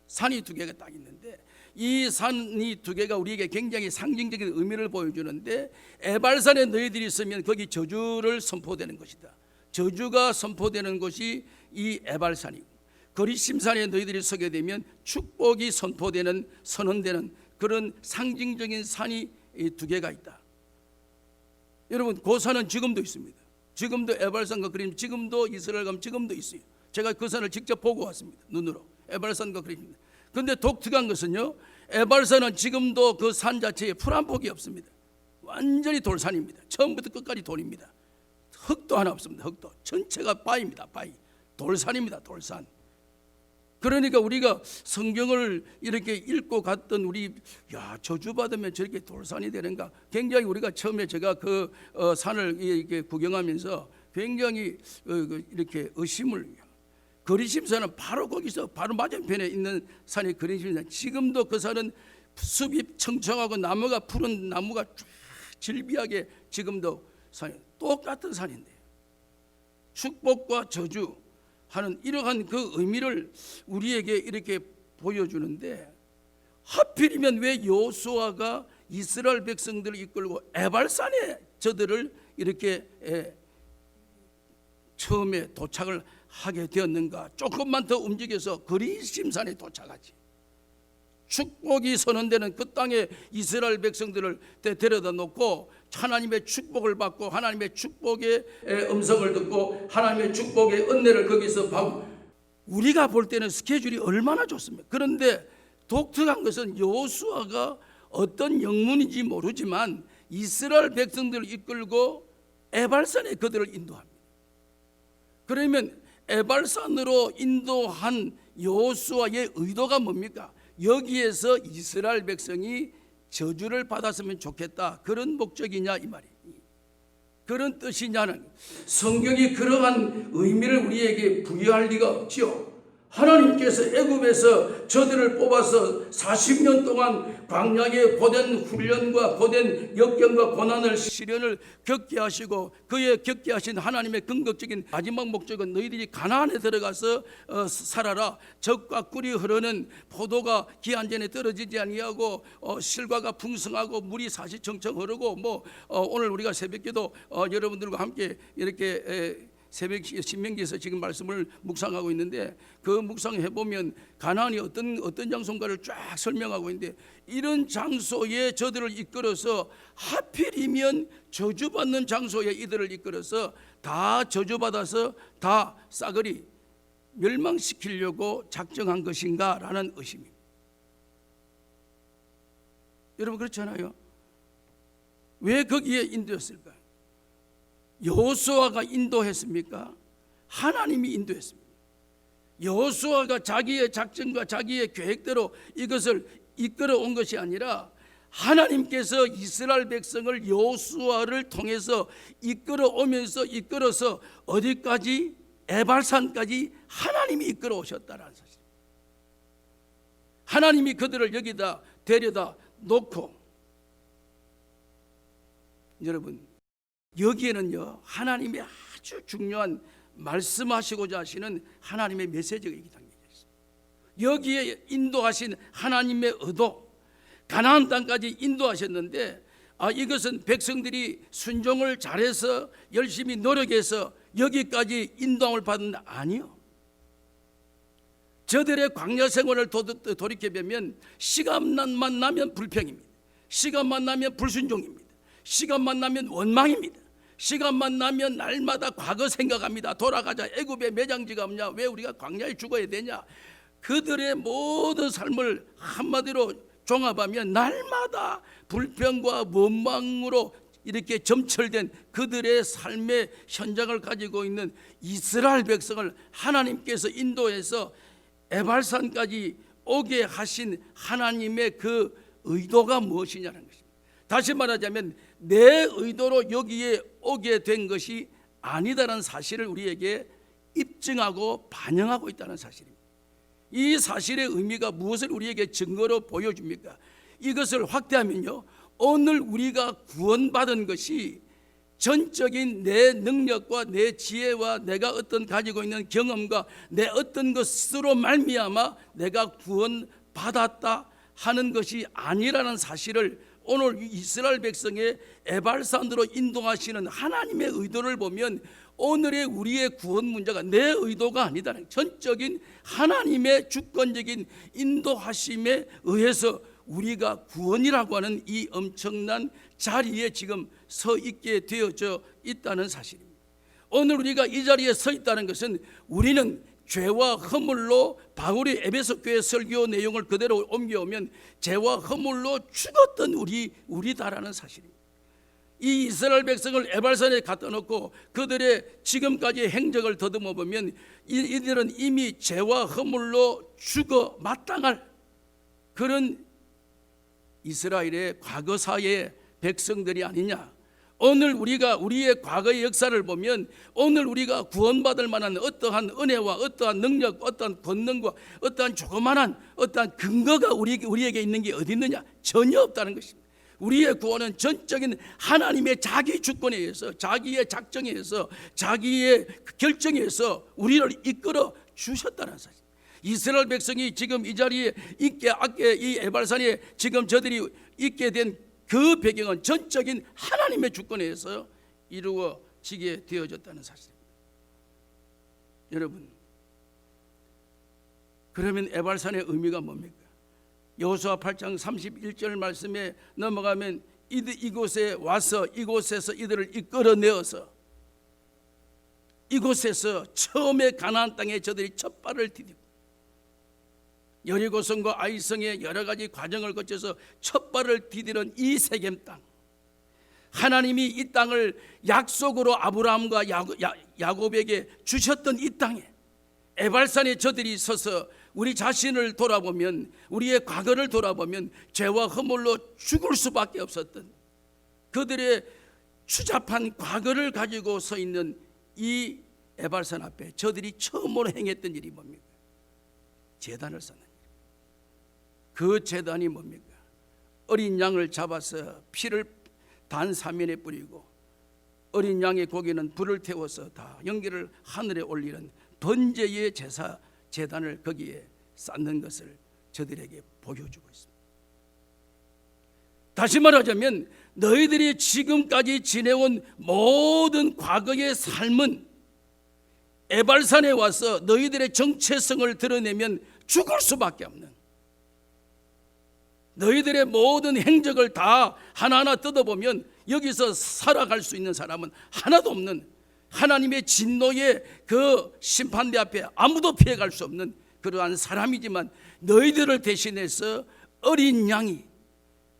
산이 2개가 딱 있는데 이 산이 2개가 우리에게 굉장히 상징적인 의미를 보여주는데 에발산에 너희들이 있으면 거기 저주를 선포되는 것이다. 저주가 선포되는 곳이 이 에발산이고 거리심산에 너희들이 서게 되면 축복이 선포되는 선언되는 그런 상징적인 산이 이 두 개가 있다. 여러분, 그 산은 지금도 있습니다. 지금도 에발산과 그림, 지금도 이스라엘 가면 지금도 있어요. 제가 그 산을 직접 보고 왔습니다. 눈으로. 에발산과 그림입니다. 그런데 독특한 것은요, 에발산은 지금도 그 산 자체에 풀 한 폭이 없습니다. 완전히 돌산입니다. 처음부터 끝까지 돌입니다. 흙도 하나 없습니다. 흙도 전체가 바위입니다. 바위, 돌산입니다. 돌산. 그러니까 우리가 성경을 이렇게 읽고 갔던 우리, 야, 저주받으면 저렇게 돌산이 되는가, 굉장히 우리가 처음에 제가 그 산을 이렇게 구경하면서 굉장히 이렇게 의심을, 거리심산은 바로 거기서 바로 맞은편에 있는 산이 거리심산. 지금도 그 산은 숲이 청청하고 나무가, 푸른 나무가 쫙 질비하게 지금도 산이 똑같은 산인데, 축복과 저주 하는 이러한 그 의미를 우리에게 이렇게 보여주는데, 하필이면 왜 여호수아가 이스라엘 백성들을 이끌고 에발산에 저들을 이렇게 처음에 도착을 하게 되었는가? 조금만 더 움직여서 거리심산에 도착하지. 축복이 선언되는 그 땅에 이스라엘 백성들을 데려다 놓고 하나님의 축복을 받고 하나님의 축복의 음성을 듣고 하나님의 축복의 은혜를 거기서 받고, 우리가 볼 때는 스케줄이 얼마나 좋습니까? 그런데 독특한 것은 여호수아가 어떤 영문인지 모르지만 이스라엘 백성들을 이끌고 에발산에 그들을 인도합니다. 그러면 에발산으로 인도한 여호수아의 의도가 뭡니까? 여기에서 이스라엘 백성이 저주를 받았으면 좋겠다, 그런 목적이냐 이 말이에요. 그런 뜻이냐는, 성경이 그러한 의미를 우리에게 부여할 리가 없지요. 하나님께서 애굽에서 저들을 뽑아서 40년 동안 광야의 고된 훈련과 고된 역경과 고난을, 시련을 겪게 하시고, 그에 겪게 하신 하나님의 궁극적인 마지막 목적은 너희들이 가나안에 들어가서 살아라. 적과 꿀이 흐르는 포도가 기한전에 떨어지지 아니하고 실과가 풍성하고 물이 사시청청 흐르고, 오늘 우리가 새벽기도 여러분들과 함께 이렇게 새벽 신명기에서 지금 말씀을 묵상하고 있는데, 그 묵상해 보면 가나안이 어떤 장소인가를 쫙 설명하고 있는데, 이런 장소에 저들을 이끌어서, 하필이면 저주받는 장소에 이들을 이끌어서 다 저주받아서 다 싸그리 멸망시키려고 작정한 것인가라는 의심입니다. 여러분, 그렇잖아요. 왜 거기에 인도했을까요? 여호수아가 인도했습니까? 하나님이 인도했습니다. 여호수아가 자기의 작전과 자기의 계획대로 이것을 이끌어 온 것이 아니라, 하나님께서 이스라엘 백성을 여호수아를 통해서 이끌어서 어디까지? 에발산까지 하나님이 이끌어 오셨다라는 사실. 하나님이 그들을 여기다 데려다 놓고, 여러분, 여기에는요, 하나님의 아주 중요한 말씀하시고자 하시는 하나님의 메시지가 여기 담겨 있습니다. 여기에 인도하신 하나님의 의도, 가나안 땅까지 인도하셨는데, 이것은 백성들이 순종을 잘해서 열심히 노력해서 여기까지 인도함을 받은, 아니요. 저들의 광야 생활을 돌이켜보면 시간만 나면 불평입니다. 시간만 나면 불순종입니다. 시간만 나면 원망입니다. 시간만 나면 날마다 과거 생각합니다. 돌아가자. 애굽에 매장지가 없냐? 왜 우리가 광야에 죽어야 되냐? 그들의 모든 삶을 한마디로 종합하면 날마다 불평과 원망으로 이렇게 점철된 그들의 삶의 현장을 가지고 있는 이스라엘 백성을 하나님께서 인도해서 에발산까지 오게 하신 하나님의 그 의도가 무엇이냐는 것입니다. 다시 말하자면 내 의도로 여기에 오게 된 것이 아니다라는 사실을 우리에게 입증하고 반영하고 있다는 사실입니다. 이 사실의 의미가 무엇을 우리에게 증거로 보여줍니까? 이것을 확대하면요, 오늘 우리가 구원받은 것이 전적인 내 능력과 내 지혜와 내가 어떤 가지고 있는 경험과 내 어떤 것으로 말미암아 내가 구원받았다 하는 것이 아니라는 사실을 오늘 이스라엘 백성의 에발산으로 인도하시는 하나님의 의도를 보면, 오늘의 우리의 구원 문제가 내 의도가 아니다는, 전적인 하나님의 주권적인 인도하심에 의해서 우리가 구원이라고 하는 이 엄청난 자리에 지금 서 있게 되어져 있다는 사실입니다. 오늘 우리가 이 자리에 서 있다는 것은 우리는 죄와 허물로, 바울이 에베소 교회 설교 내용을 그대로 옮겨오면 죄와 허물로 죽었던 우리다라는 사실입니다. 이 이스라엘 백성을 에발산에 갖다 놓고 그들의 지금까지의 행적을 더듬어 보면 이들은 이미 죄와 허물로 죽어 마땅할 그런 이스라엘의 과거사의 백성들이 아니냐. 오늘 우리가 우리의 과거의 역사를 보면 오늘 우리가 구원받을 만한 어떠한 은혜와 어떠한 능력, 어떠한 권능과 어떠한 조그만한 어떠한 근거가 우리에게 있는 게 어디 있느냐? 전혀 없다는 것입니다. 우리의 구원은 전적인 하나님의 자기 주권에 의해서, 자기의 작정에 의해서, 자기의 결정에 의해서 우리를 이끌어 주셨다는 사실. 이스라엘 백성이 지금 이 자리에 있게 이 에발산에 지금 저들이 있게 된 그 배경은 전적인 하나님의 주권에 의해서 이루어지게 되어졌다는 사실입니다. 여러분, 그러면 에발산의 의미가 뭡니까? 여호수아 8장 31절 말씀에 넘어가면 이곳에 와서 이곳에서 이들을 이끌어내어서 이곳에서 처음에 가나안 땅에 저들이 첫 발을 디디고 여리고성과 아이성의 여러 가지 과정을 거쳐서 첫 발을 디디는 이 세겜 땅, 하나님이 이 땅을 약속으로 아브라함과 야곱에게 주셨던 이 땅에 에발산에 저들이 서서 우리 자신을 돌아보면, 우리의 과거를 돌아보면 죄와 허물로 죽을 수밖에 없었던 그들의 추잡한 과거를 가지고 서 있는 이 에발산 앞에 저들이 처음으로 행했던 일이 뭡니까? 제단을 쌓는 일. 그 제단이 뭡니까? 어린 양을 잡아서 피를 단 사면에 뿌리고 어린 양의 고기는 불을 태워서 다 연기를 하늘에 올리는 번제의 제단을 거기에 쌓는 것을 저들에게 보여주고 있습니다. 다시 말하자면 너희들이 지금까지 지내온 모든 과거의 삶은 에발산에 와서 너희들의 정체성을 드러내면 죽을 수밖에 없는, 너희들의 모든 행적을 다 하나하나 뜯어보면 여기서 살아갈 수 있는 사람은 하나도 없는, 하나님의 진노의 그 심판대 앞에 아무도 피해갈 수 없는 그러한 사람이지만 너희들을 대신해서 어린 양이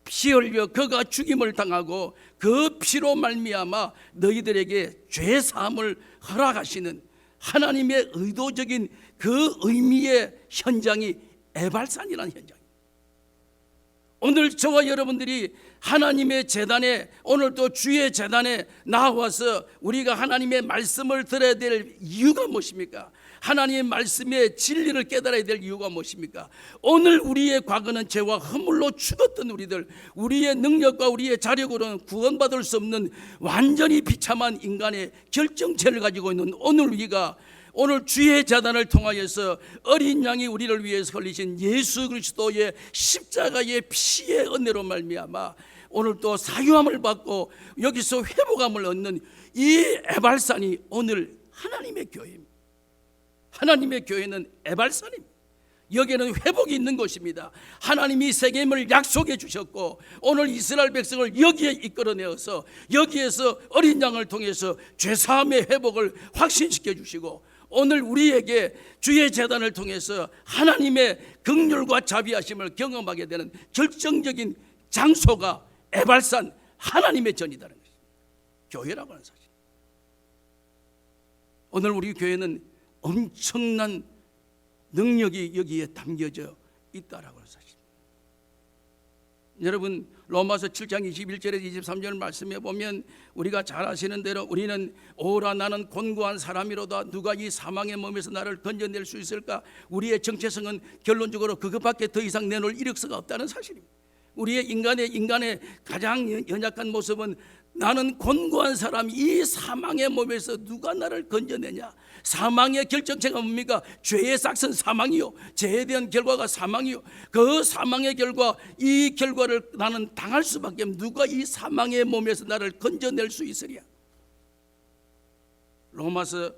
피 흘려 그가 죽임을 당하고 그 피로 말미암아 너희들에게 죄 사함을 허락하시는 하나님의 의도적인 그 의미의 현장이 에발산이라는 현장입니다. 오늘 저와 여러분들이 하나님의 제단에, 오늘 또 주의 제단에 나와서 우리가 하나님의 말씀을 들어야 될 이유가 무엇입니까? 하나님의 말씀의 진리를 깨달아야 될 이유가 무엇입니까? 오늘 우리의 과거는 죄와 허물로 죽었던 우리들, 우리의 능력과 우리의 자력으로는 구원받을 수 없는 완전히 비참한 인간의 결정체를 가지고 있는 오늘 우리가 오늘 주의 제단을 통하여서 어린 양이 우리를 위해서 흘리신 예수 그리스도의 십자가의 피의 은혜로 말미암아 오늘 또 사유함을 받고 여기서 회복함을 얻는 이 에발산이 오늘 하나님의 교회입니다. 하나님의 교회는 에발산입니다. 여기에는 회복이 있는 곳입니다. 하나님이 세겜을 약속해 주셨고 오늘 이스라엘 백성을 여기에 이끌어내어서 여기에서 어린 양을 통해서 죄사함의 회복을 확신시켜 주시고 오늘 우리에게 주의 제단을 통해서 하나님의 긍휼과 자비하심을 경험하게 되는 결정적인 장소가 에발산 하나님의 전이라는 것입니다. 교회라고 하는 사실. 오늘 우리 교회는 엄청난 능력이 여기에 담겨져 있다라고 하는 사실. 여러분 로마서 7장 21절에서 23절 말씀에 보면 우리가 잘 아시는 대로 우리는 오라 나는 곤고한 사람이로다 누가 이 사망의 몸에서 나를 건져낼 수 있을까? 우리의 정체성은 결론적으로 그것밖에 더 이상 내놓을 이력서가 없다는 사실입니다. 우리의 인간의 가장 연약한 모습은 나는 곤고한 사람, 이 사망의 몸에서 누가 나를 건져내냐? 사망의 결정체가 뭡니까? 죄의 싹은 사망이요, 죄에 대한 결과가 사망이요. 그 사망의 결과, 이 결과를 나는 당할 수밖에 없는, 누가 이 사망의 몸에서 나를 건져낼 수 있으랴? 로마서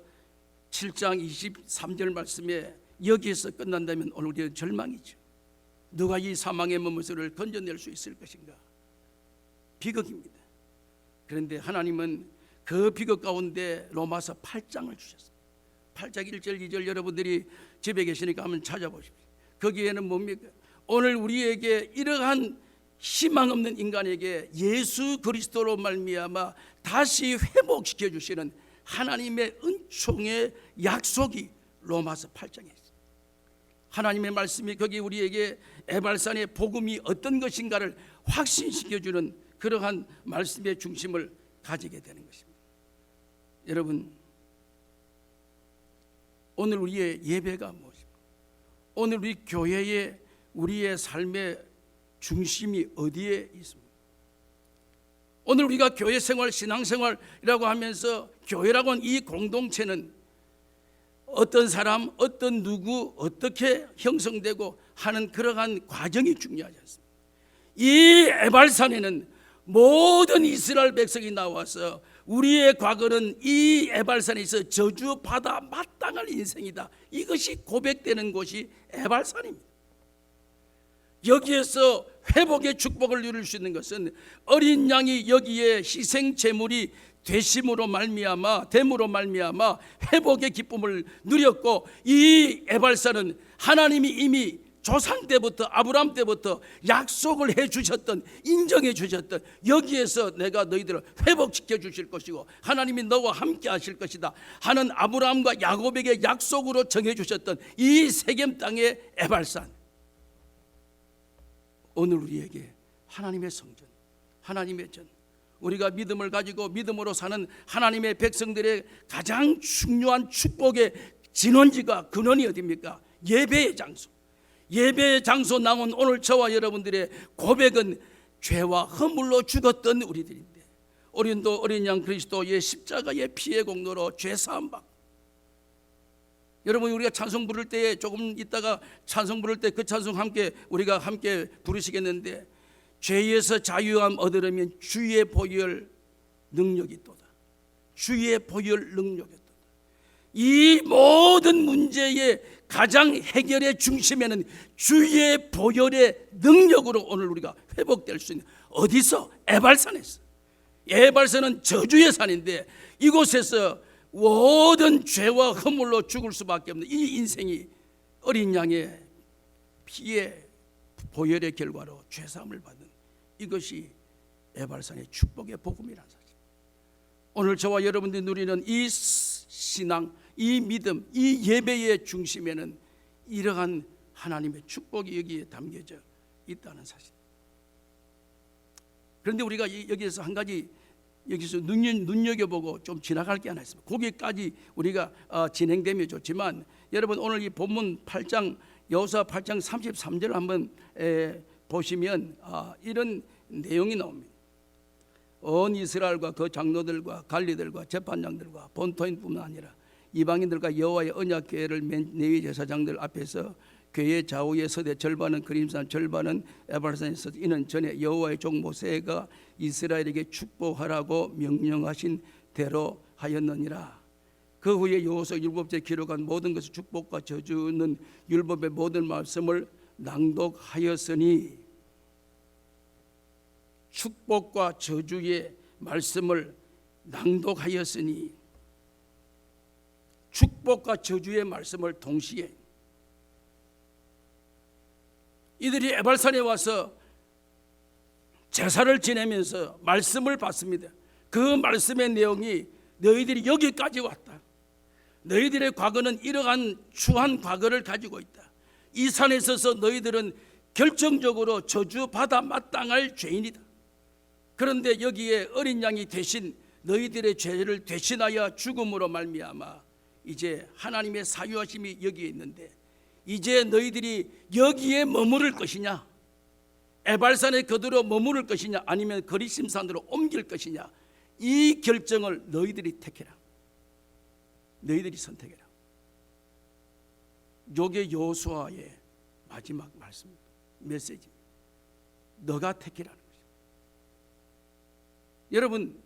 7장 23절 말씀에 여기에서 끝난다면 오늘 우리는 절망이죠. 누가 이 사망의 머무스를 건져낼 수 있을 것인가? 비극입니다. 그런데 하나님은 그 비극 가운데 로마서 8장을 주셨습니다. 8장 1절 2절 여러분들이 집에 계시니까 한번 찾아보십시오. 거기에는 뭡니까? 오늘 우리에게 이러한 희망 없는 인간에게 예수 그리스도로 말미암아 다시 회복시켜 주시는 하나님의 은총의 약속이 로마서 8장에 있습니다. 하나님의 말씀이 거기 우리에게 에발산의 복음이 어떤 것인가를 확신시켜주는 그러한 말씀의 중심을 가지게 되는 것입니다. 여러분, 오늘 우리의 예배가 무엇입니까? 오늘 우리 교회의 우리의 삶의 중심이 어디에 있습니까? 오늘 우리가 교회 생활, 신앙생활이라고 하면서 교회라고 하는 이 공동체는 어떤 사람, 어떤 누구, 어떻게 형성되고 하는 그러한 과정이 중요하지 않습니다. 이 에발산에는 모든 이스라엘 백성이 나와서 우리의 과거는 이 에발산에서 저주받아 마땅할 인생이다, 이것이 고백되는 곳이 에발산입니다. 여기에서 회복의 축복을 누릴 수 있는 것은 어린 양이 여기에 희생 제물이 되심으로 말미암아, 됨으로 말미암아 회복의 기쁨을 누렸고, 이 에발산은 하나님이 이미 조상 때부터 아브라함 때부터 약속을 해 주셨던, 인정해 주셨던, 여기에서 내가 너희들을 회복시켜 주실 것이고 하나님이 너와 함께 하실 것이다 하는 아브라함과 야곱에게 약속으로 정해 주셨던 이 세겜 땅의 에발산, 오늘 우리에게 하나님의 성전, 하나님의 전, 우리가 믿음을 가지고 믿음으로 사는 하나님의 백성들의 가장 중요한 축복의 진원지가, 근원이 어디입니까? 예배의 장소. 예배의 장소 나온 오늘 저와 여러분들의 고백은 죄와 허물로 죽었던 우리들인데, 우리도 어린 양 그리스도의 십자가의 피의 공로로 죄 사함 받고, 여러분 우리가 찬송 부를 때에 조금 있다가 찬송 부를 때 그 찬송 우리가 함께 부르시겠는데, 죄에서 자유함 얻으려면 주의 보혈 능력이 있도다. 주의 보혈 능력이 있도다. 이 모든 문제의 가장 해결의 중심에는 주의 보혈의 능력으로 오늘 우리가 회복될 수 있는, 어디서? 에발산에서. 에발산은 저주의 산인데 이곳에서 모든 죄와 허물로 죽을 수밖에 없는 이 인생이 어린 양의 피의 보혈의 결과로 죄사함을 받는, 이것이 에발산의 축복의 복음이라는 사실. 오늘 저와 여러분들이 누리는 이 신앙, 이 믿음, 이 예배의 중심에는 이러한 하나님의 축복이 여기에 담겨져 있다는 사실. 그런데 우리가 여기에서 한 가지, 여기서 눈여겨보고 좀 지나갈 게 하나 있습니다. 거기까지 우리가 진행되면 좋지만, 여러분 오늘 이 본문 8장, 여호수아 8장 33절을 한번 보시면 이런 내용이 나옵니다. 온 이스라엘과 그 장로들과 관리들과 재판장들과 본토인뿐만 아니라 이방인들과 여호와의 언약궤를 맨 레위 제사장들 앞에서 궤의 좌우의 서대 절반은 그림산 절반은 에발산에서, 이는 전에 여호와의 종 모세가 이스라엘에게 축복하라고 명령하신 대로 하였느니라. 그 후에 여호수아 율법제에 기록한 모든 것의 축복과 저주는 율법의 모든 말씀을 낭독하였으니, 축복과 저주의 말씀을 낭독하였으니, 축복과 저주의 말씀을 동시에, 이들이 에발산에 와서 제사를 지내면서 말씀을 받습니다. 그 말씀의 내용이 너희들이 여기까지 왔다, 너희들의 과거는 이러한 추한 과거를 가지고 있다, 이 산에 서서 너희들은 결정적으로 저주받아 마땅할 죄인이다. 그런데 여기에 어린 양이 대신 너희들의 죄를 대신하여 죽음으로 말미암아 이제 하나님의 사유하심이 여기에 있는데, 이제 너희들이 여기에 머무를 것이냐, 에발산에 거두러 머무를 것이냐, 아니면 거리심산으로 옮길 것이냐, 이 결정을 너희들이 택해라. 너희들이 선택해라. 이게 여호수아의 마지막 말씀, 메시지입니다. 너가 택해라는 것입니다. 여러분,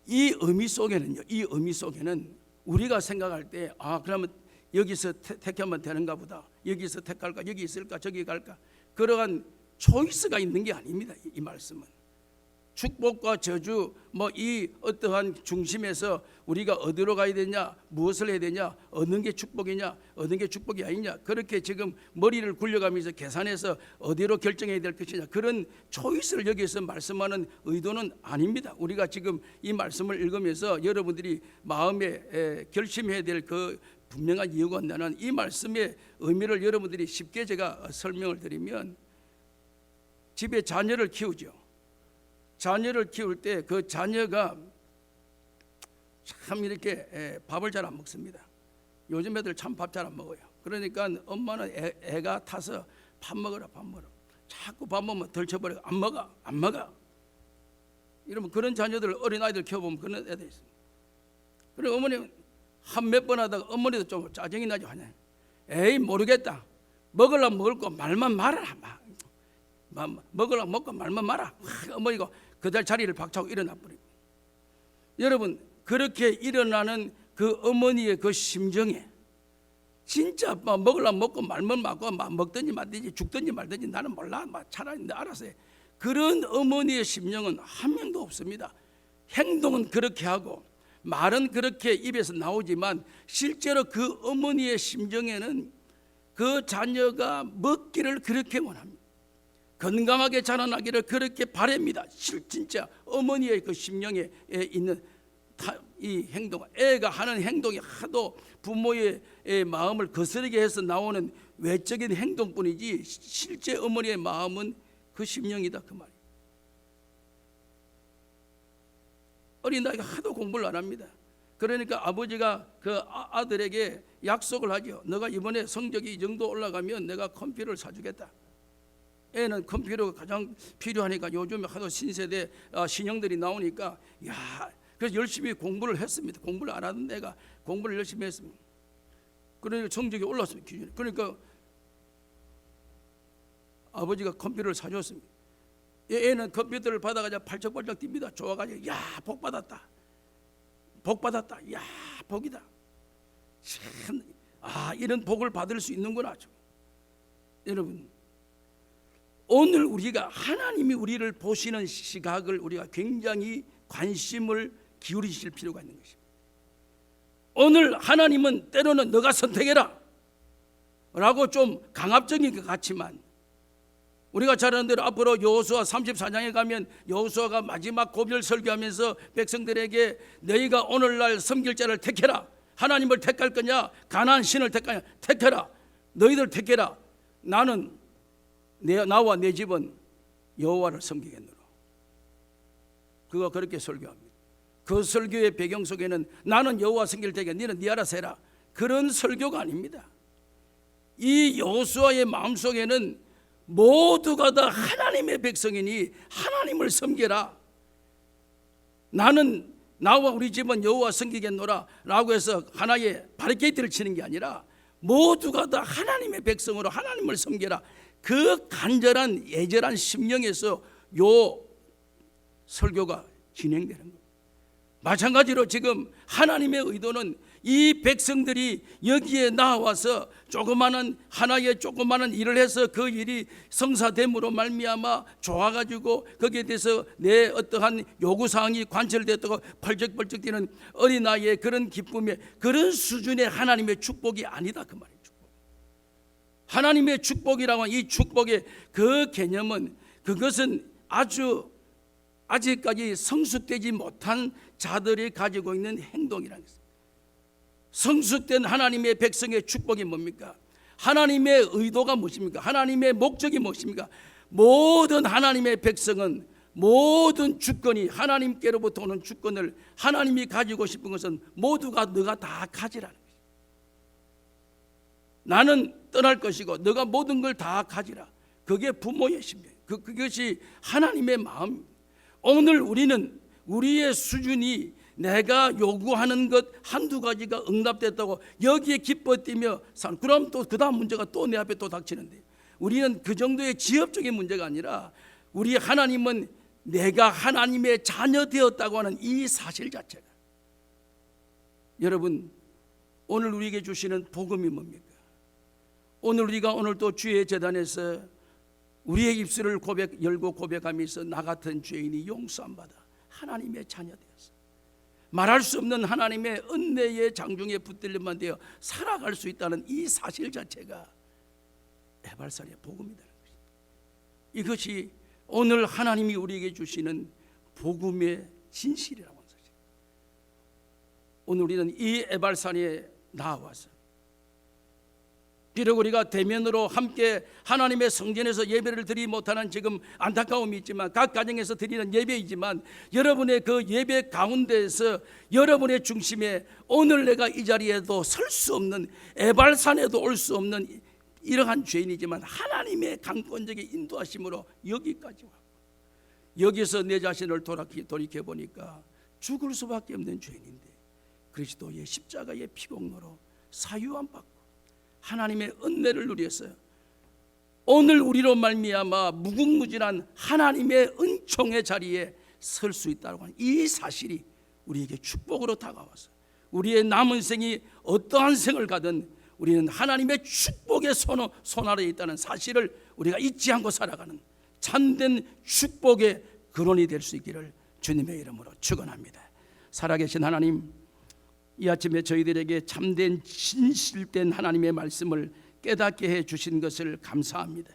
이 의미 속에는 우리가 생각할 때 그러면 여기서 택하면 되는가 보다, 여기서 택할까, 여기 있을까, 저기 갈까, 그러한 초이스가 있는 게 아닙니다. 이 말씀은 축복과 저주 뭐 이 어떠한 중심에서 우리가 어디로 가야 되냐, 무엇을 해야 되냐, 어느 게 축복이냐, 어느 게 축복이 아니냐, 그렇게 지금 머리를 굴려가면서 계산해서 어디로 결정해야 될 것이냐, 그런 초이스를 여기서 말씀하는 의도는 아닙니다. 우리가 지금 이 말씀을 읽으면서 여러분들이 마음에 결심해야 될 그 분명한 이유가 나는 이 말씀의 의미를 여러분들이 쉽게 제가 설명을 드리면, 집에 자녀를 키우죠. 자녀를 키울 때 그 자녀가 참 이렇게 밥을 잘 안 먹습니다. 요즘 애들 참 밥 잘 안 먹어요. 그러니까 엄마는 애가 타서 밥 먹어라, 밥 먹어라. 자꾸 밥 먹으면 덜쳐버리고 안 먹어. 이러면 그런 자녀들, 어린아이들 키워보면 그런 애들 있습니다. 그리고 어머니 한 몇 번 하다가 어머니도 좀 짜증이 나죠. 에이 모르겠다. 먹으려면 먹을 거 말만 말아라. 먹으려면 먹고 말만 말아. 어머니가 그달 자리를 박차고 일어나 버리고. 여러분, 그렇게 일어나는 그 어머니의 그 심정에 진짜 먹으려면 먹고 말면 말고 먹든지 말든지 죽든지 말든지 나는 몰라. 차라리 너 알아서 해. 그런 어머니의 심령은 한 명도 없습니다. 행동은 그렇게 하고 말은 그렇게 입에서 나오지만 실제로 그 어머니의 심정에는 그 자녀가 먹기를 그렇게 원합니다. 건강하게 자라나기를 그렇게 바랍니다. 진짜 어머니의 그 심령에 있는 이 행동, 애가 하는 행동이 하도 부모의 마음을 거스르게 해서 나오는 외적인 행동뿐이지 실제 어머니의 마음은 그 심령이다, 그 말이에요. 어린아이가 하도 공부를 안 합니다. 그러니까 아버지가 그 아들에게 약속을 하죠. 너가 이번에 성적이 이 정도 올라가면 내가 컴퓨터를 사주겠다. 애는 컴퓨터가 가장 필요하니까 요즘에 하도 신세대 신형들이 나오니까 그래서 열심히 공부를 했습니다. 공부를 안 하던 애가 공부를 열심히 했습니다. 그러니까 성적이 올랐습니다. 기준이. 그러니까 아버지가 컴퓨터를 사줬습니다. 애는 컴퓨터를 받아가지고 팔쩍팔쩍 뜁니다. 좋아가지고 복 받았다. 복이다. 참, 이런 복을 받을 수 있는구나. 여러분, 오늘 우리가 하나님이 우리를 보시는 시각을 우리가 굉장히 관심을 기울이실 필요가 있는 것입니다. 오늘 하나님은 때로는 너가 선택해라 라고 좀 강압적인 것 같지만, 우리가 잘 아는 대로 앞으로 여호수아 34장에 가면 여호수아가 마지막 고별 설교하면서 백성들에게 너희가 오늘날 섬길 자를 택해라. 하나님을 택할 거냐, 가나안 신을 택하냐, 택해라. 너희들 택해라. 나와 내 집은 여호와를 섬기겠노라. 그가 그렇게 설교합니다. 그 설교의 배경 속에는 나는 여호와 섬길 테니까 너는 네 알아서 해라, 그런 설교가 아닙니다. 이 여호수아의 마음속에는 모두가 다 하나님의 백성이니 하나님을 섬겨라. 나와 우리 집은 여호와 섬기겠노라 라고 해서 하나의 바리케이트를 치는 게 아니라 모두가 다 하나님의 백성으로 하나님을 섬겨라. 그 간절한 애절한 심령에서 요 설교가 진행되는 겁니다. 마찬가지로 지금 하나님의 의도는 이 백성들이 여기에 나와서 하나의 조그마한 일을 해서 그 일이 성사됨으로 말미암아 좋아가지고 거기에 대해서 내 어떠한 요구사항이 관철됐다고 펄쩍펄쩍 뛰는 어린아이의 그런 기쁨에 그런 수준의 하나님의 축복이 아니다, 그 말이에요. 하나님의 축복이라고 하는 이 축복의 그 개념은, 그것은 아직까지 성숙되지 못한 자들이 가지고 있는 행동이라는 것입니다. 성숙된 하나님의 백성의 축복이 뭡니까? 하나님의 의도가 무엇입니까? 하나님의 목적이 무엇입니까? 모든 하나님의 백성은 모든 주권이 하나님께로부터 오는 주권을 하나님이 가지고 싶은 것은 모두가 너가 다 가지라는 것입니다. 나는 떠날 것이고 너가 모든 걸 다 가지라. 그게 부모의 심령, 그것이 하나님의 마음입니다. 오늘 우리는 우리의 수준이 내가 요구하는 것 한두 가지가 응답됐다고 여기에 기뻐 뛰며 그럼 또 그 다음 문제가 또 내 앞에 또 닥치는데, 우리는 그 정도의 지엽적인 문제가 아니라 우리 하나님은 내가 하나님의 자녀 되었다고 하는 이 사실 자체가, 여러분, 오늘 우리에게 주시는 복음이 뭡니까? 오늘 우리가 오늘 또 주의 제단에서 우리의 입술을 열고 고백하면서 나 같은 죄인이 용서함 받아 하나님의 자녀 되었어. 말할 수 없는 하나님의 은혜의 장중에 붙들림만 되어 살아갈 수 있다는 이 사실 자체가 에발산의 복음이 되는 것입니다. 이것이 오늘 하나님이 우리에게 주시는 복음의 진실이라고 하는 것입니다. 오늘 우리는 이 에발산에 나와서 비록 우리가 대면으로 함께 하나님의 성전에서 예배를 드리지 못하는 지금 안타까움이 있지만 각 가정에서 드리는 예배이지만 여러분의 그 예배 가운데에서 여러분의 중심에 오늘 내가 이 자리에도 설 수 없는 에발산에도 올 수 없는 이러한 죄인이지만 하나님의 강권적인 인도하심으로 여기까지 왔고 여기서 내 자신을 돌이켜 보니까 죽을 수밖에 없는 죄인인데 그리스도의 십자가의 피공로로 사유함 받고 하나님의 은혜를 누렸어요. 오늘 우리로 말미암아 무궁무진한 하나님의 은총의 자리에 설 수 있다고 하는 이 사실이 우리에게 축복으로 다가와서 우리의 남은 생이 어떠한 생을 가든 우리는 하나님의 축복의 손 아래에 있다는 사실을 우리가 잊지 않고 살아가는 참된 축복의 근원이 될 수 있기를 주님의 이름으로 축원합니다. 살아계신 하나님, 이 아침에 저희들에게 참된 진실된 하나님의 말씀을 깨닫게 해 주신 것을 감사합니다.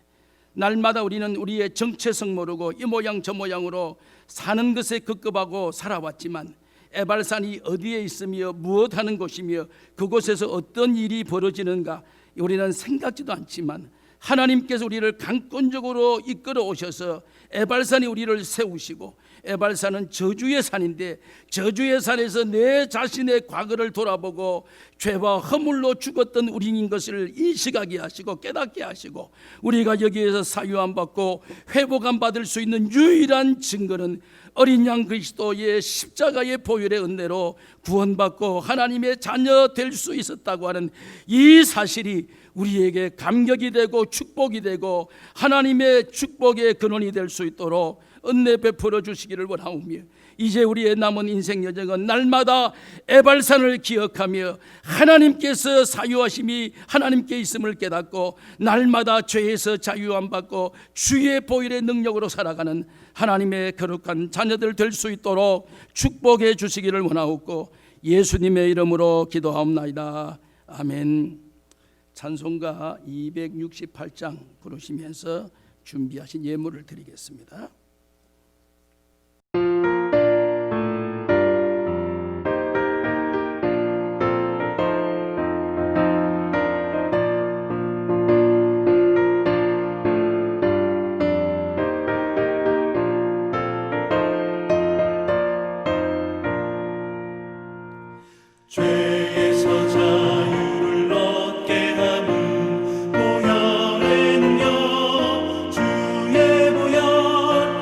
날마다 우리는 우리의 정체성 모르고 이 모양 저 모양으로 사는 것에 급급하고 살아왔지만 에발산이 어디에 있으며 무엇하는 곳이며 그곳에서 어떤 일이 벌어지는가 우리는 생각지도 않지만 하나님께서 우리를 강권적으로 이끌어 오셔서 에발산이 우리를 세우시고 에발산은 저주의 산인데 저주의 산에서 내 자신의 과거를 돌아보고 죄와 허물로 죽었던 우리인 것을 인식하게 하시고 깨닫게 하시고 우리가 여기에서 사유함 받고 회복함 받을 수 있는 유일한 증거는 어린 양 그리스도의 십자가의 보혈의 은혜로 구원받고 하나님의 자녀 될 수 있었다고 하는 이 사실이 우리에게 감격이 되고 축복이 되고 하나님의 축복의 근원이 될 수 있도록 은혜 베풀어 주시기를 원하오며 이제 우리의 남은 인생 여정은 날마다 에발산을 기억하며 하나님께서 사유하심이 하나님께 있음을 깨닫고 날마다 죄에서 자유함 받고 주의 보혈의 능력으로 살아가는 하나님의 거룩한 자녀들 될 수 있도록 축복해 주시기를 원하옵고 예수님의 이름으로 기도하옵나이다. 아멘. 찬송가 268장 부르시면서 준비하신 예물을 드리겠습니다. 죄에서 자유를 얻게 하는 보혈의 능력 주의 보혈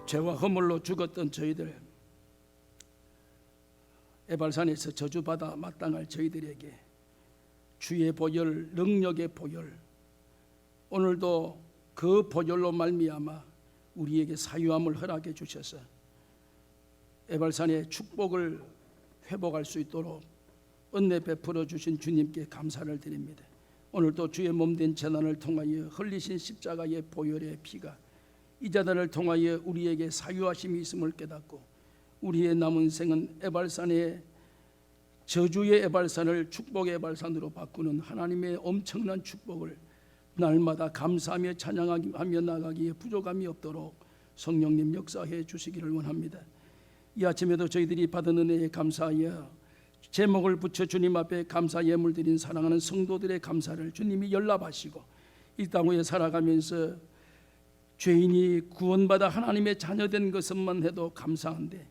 죄와 허물로 죽었던 저희들, 에발산에서 저주받아 마땅할 저희들에게 주의 보혈, 능력의 보혈, 오늘도 그 보혈로 말미암아 우리에게 사유함을 허락해 주셔서 에발산의 축복을 회복할 수 있도록 은혜 베풀어 주신 주님께 감사를 드립니다. 오늘도 주의 몸된 재난을 통하여 흘리신 십자가의 보혈의 피가 이 재단을 통하여 우리에게 사유하심이 있음을 깨닫고 우리의 남은 생은 에발산의 저주의 에발산을 축복의 에발산으로 바꾸는 하나님의 엄청난 축복을 날마다 감사하며 찬양하며 나가기에 부족함이 없도록 성령님 역사해 주시기를 원합니다. 이 아침에도 저희들이 받은 은혜에 감사하여 제목을 붙여 주님 앞에 감사 예물 드린 사랑하는 성도들의 감사를 주님이 연락하시고 이 땅 위에 살아가면서 죄인이 구원받아 하나님의 자녀된 것만 해도 감사한데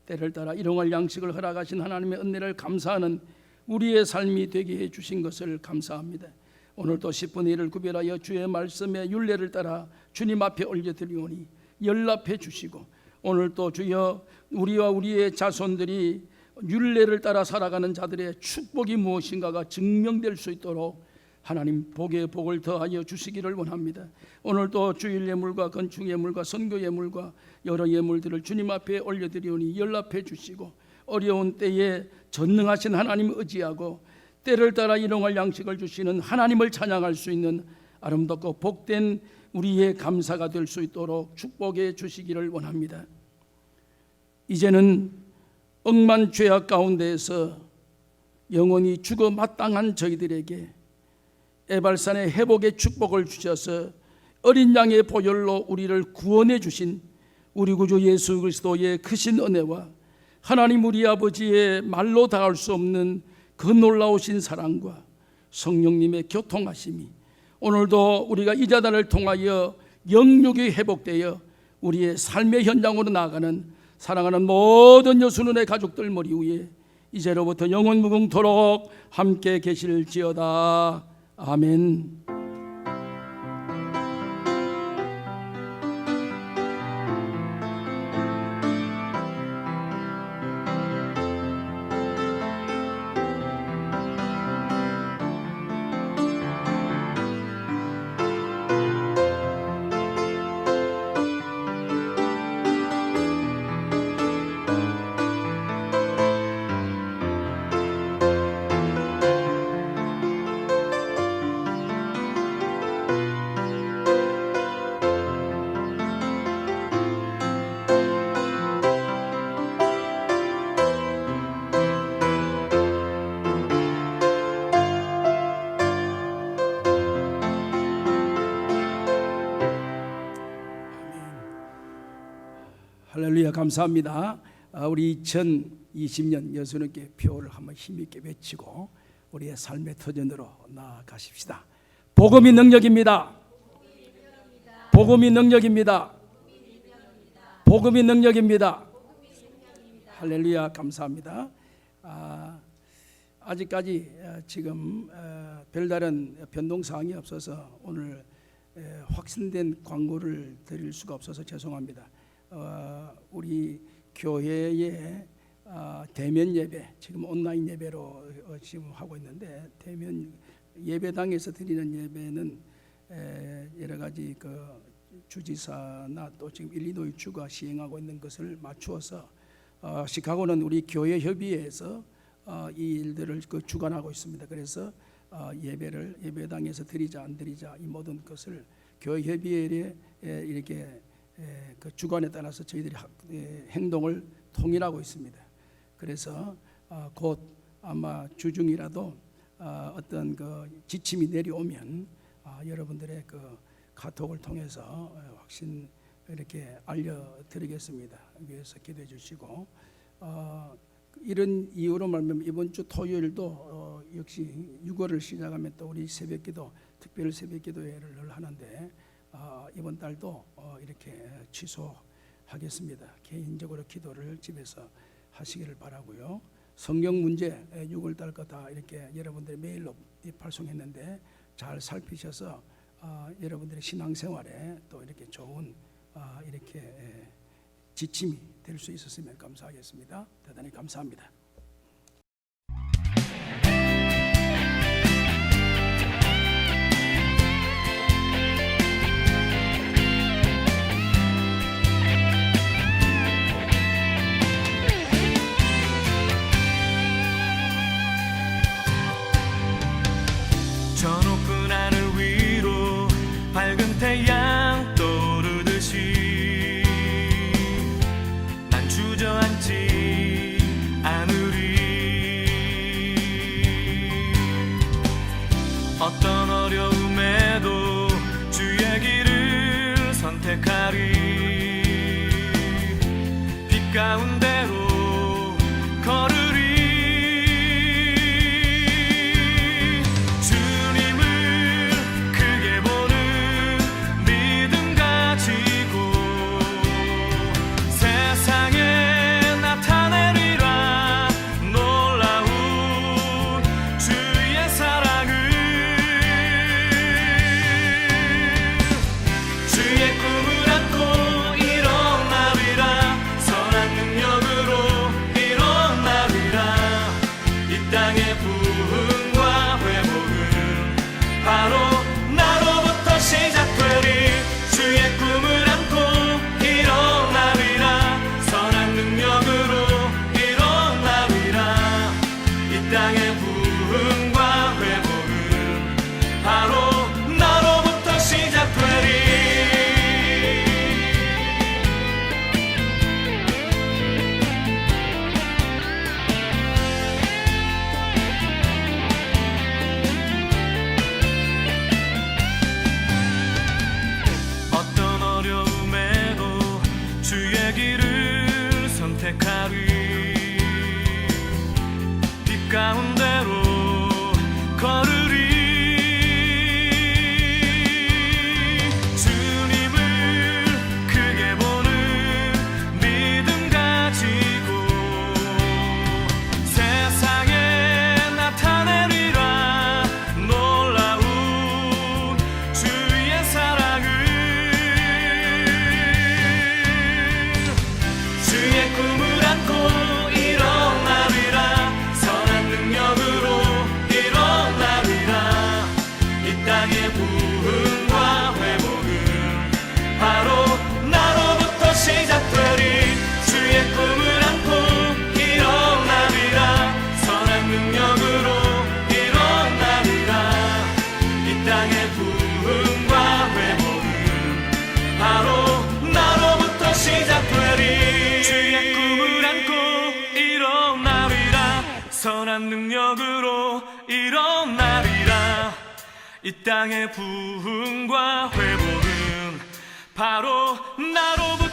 때를 따라 일용할 양식을 허락하신 하나님의 은혜를 감사하는 우리의 삶이 되게 해 주신 것을 감사합니다. 오늘도 10분의 1을 구별하여 주의 말씀의 율례를 따라 주님 앞에 올려드리오니 연락해 주시고 오늘도 주여 우리와 우리의 자손들이 율례를 따라 살아가는 자들의 축복이 무엇인가가 증명될 수 있도록 하나님 복의 복을 더하여 주시기를 원합니다. 오늘도 주일 예물과 건축 예물과 선교 예물과 여러 예물들을 주님 앞에 올려드리오니 연락해 주시고 어려운 때에 전능하신 하나님 의지하고 때를 따라 일용할 양식을 주시는 하나님을 찬양할 수 있는 아름답고 복된 우리의 감사가 될 수 있도록 축복해 주시기를 원합니다. 이제는 억만 죄악 가운데에서 영원히 죽어 마땅한 저희들에게 에발산의 회복의 축복을 주셔서 어린 양의 보혈로 우리를 구원해 주신 우리 구주 예수 그리스도의 크신 은혜와 하나님 우리 아버지의 말로 닿을 수 없는 그 놀라우신 사랑과 성령님의 교통하심이 오늘도 우리가 이 자단을 통하여 영육이 회복되어 우리의 삶의 현장으로 나아가는 사랑하는 모든 여수는의 가족들 머리 위에 이제로부터 영원 무궁토록 함께 계실지어다. 아멘. 할렐루야, 감사합니다. 우리 2020년 여수님께 표를 한번 힘있게 외치고 우리의 삶의 터전으로 나아가십시다. 복음이 능력입니다. 복음이 능력입니다. 복음이 능력입니다. 할렐루야, 감사합니다. 아직까지 지금 별다른 변동사항이 없어서 오늘 확신된 광고를 드릴 수가 없어서 죄송합니다. 우리 교회의 대면 예배, 지금 온라인 예배로 지금 하고 있는데 대면 예배당에서 드리는 예배는 여러 가지 그 주지사나 또 지금 일리노이 주가 시행하고 있는 것을 맞추어서 시카고는 우리 교회 협의회에서 이 일들을 주관하고 있습니다. 그래서 예배를 예배당에서 드리자 안 드리자 이 모든 것을 교회 협의회에 이렇게 그 주관에 따라서 저희들이 행동을 통일하고 있습니다. 그래서 곧 아마 주중이라도 어떤 그 지침이 내려오면 여러분들의 그 카톡을 통해서 확신 이렇게 알려드리겠습니다. 위해서 기도해 주시고 이런 이유로 말하면 이번 주 토요일도 역시 6월을 시작하면 또 우리 새벽기도 특별 새벽기도회를 하는데 이번 달도 이렇게 취소하겠습니다. 개인적으로 기도를 집에서 하시기를 바라고요. 성경 문제 6월 달 거 다 이렇게 여러분들이 메일로 발송했는데 잘 살피셔서 여러분들의 신앙생활에 또 이렇게 좋은 이렇게 지침이 될 수 있었으면 감사하겠습니다. 대단히 감사합니다. 저 높은 하늘 위로 밝은 태양 떠오르듯이 난 주저앉지 않으리. 어떤 어려움에도 주의 길을 선택하리. 빛 가운데로 걸으리. 빛 가운데로 걸으리. 주님을 크게 보는 믿음 가지고 세상에 나타내리라 놀라운 주의 사랑을. 주의 꿈을 안고 부흥과 회복은 바로 나로부터 시작되리. 주의 꿈을 안고 일어나리라. 선한 능력으로 일어나리라. 이 땅의 부흥과 회복은 바로 나로부터 시작되리. 주의 꿈을 안고 일어나리라. 선한 능력으로 일어나리라. 이 땅의 부흥과 회복은 바로 나로부터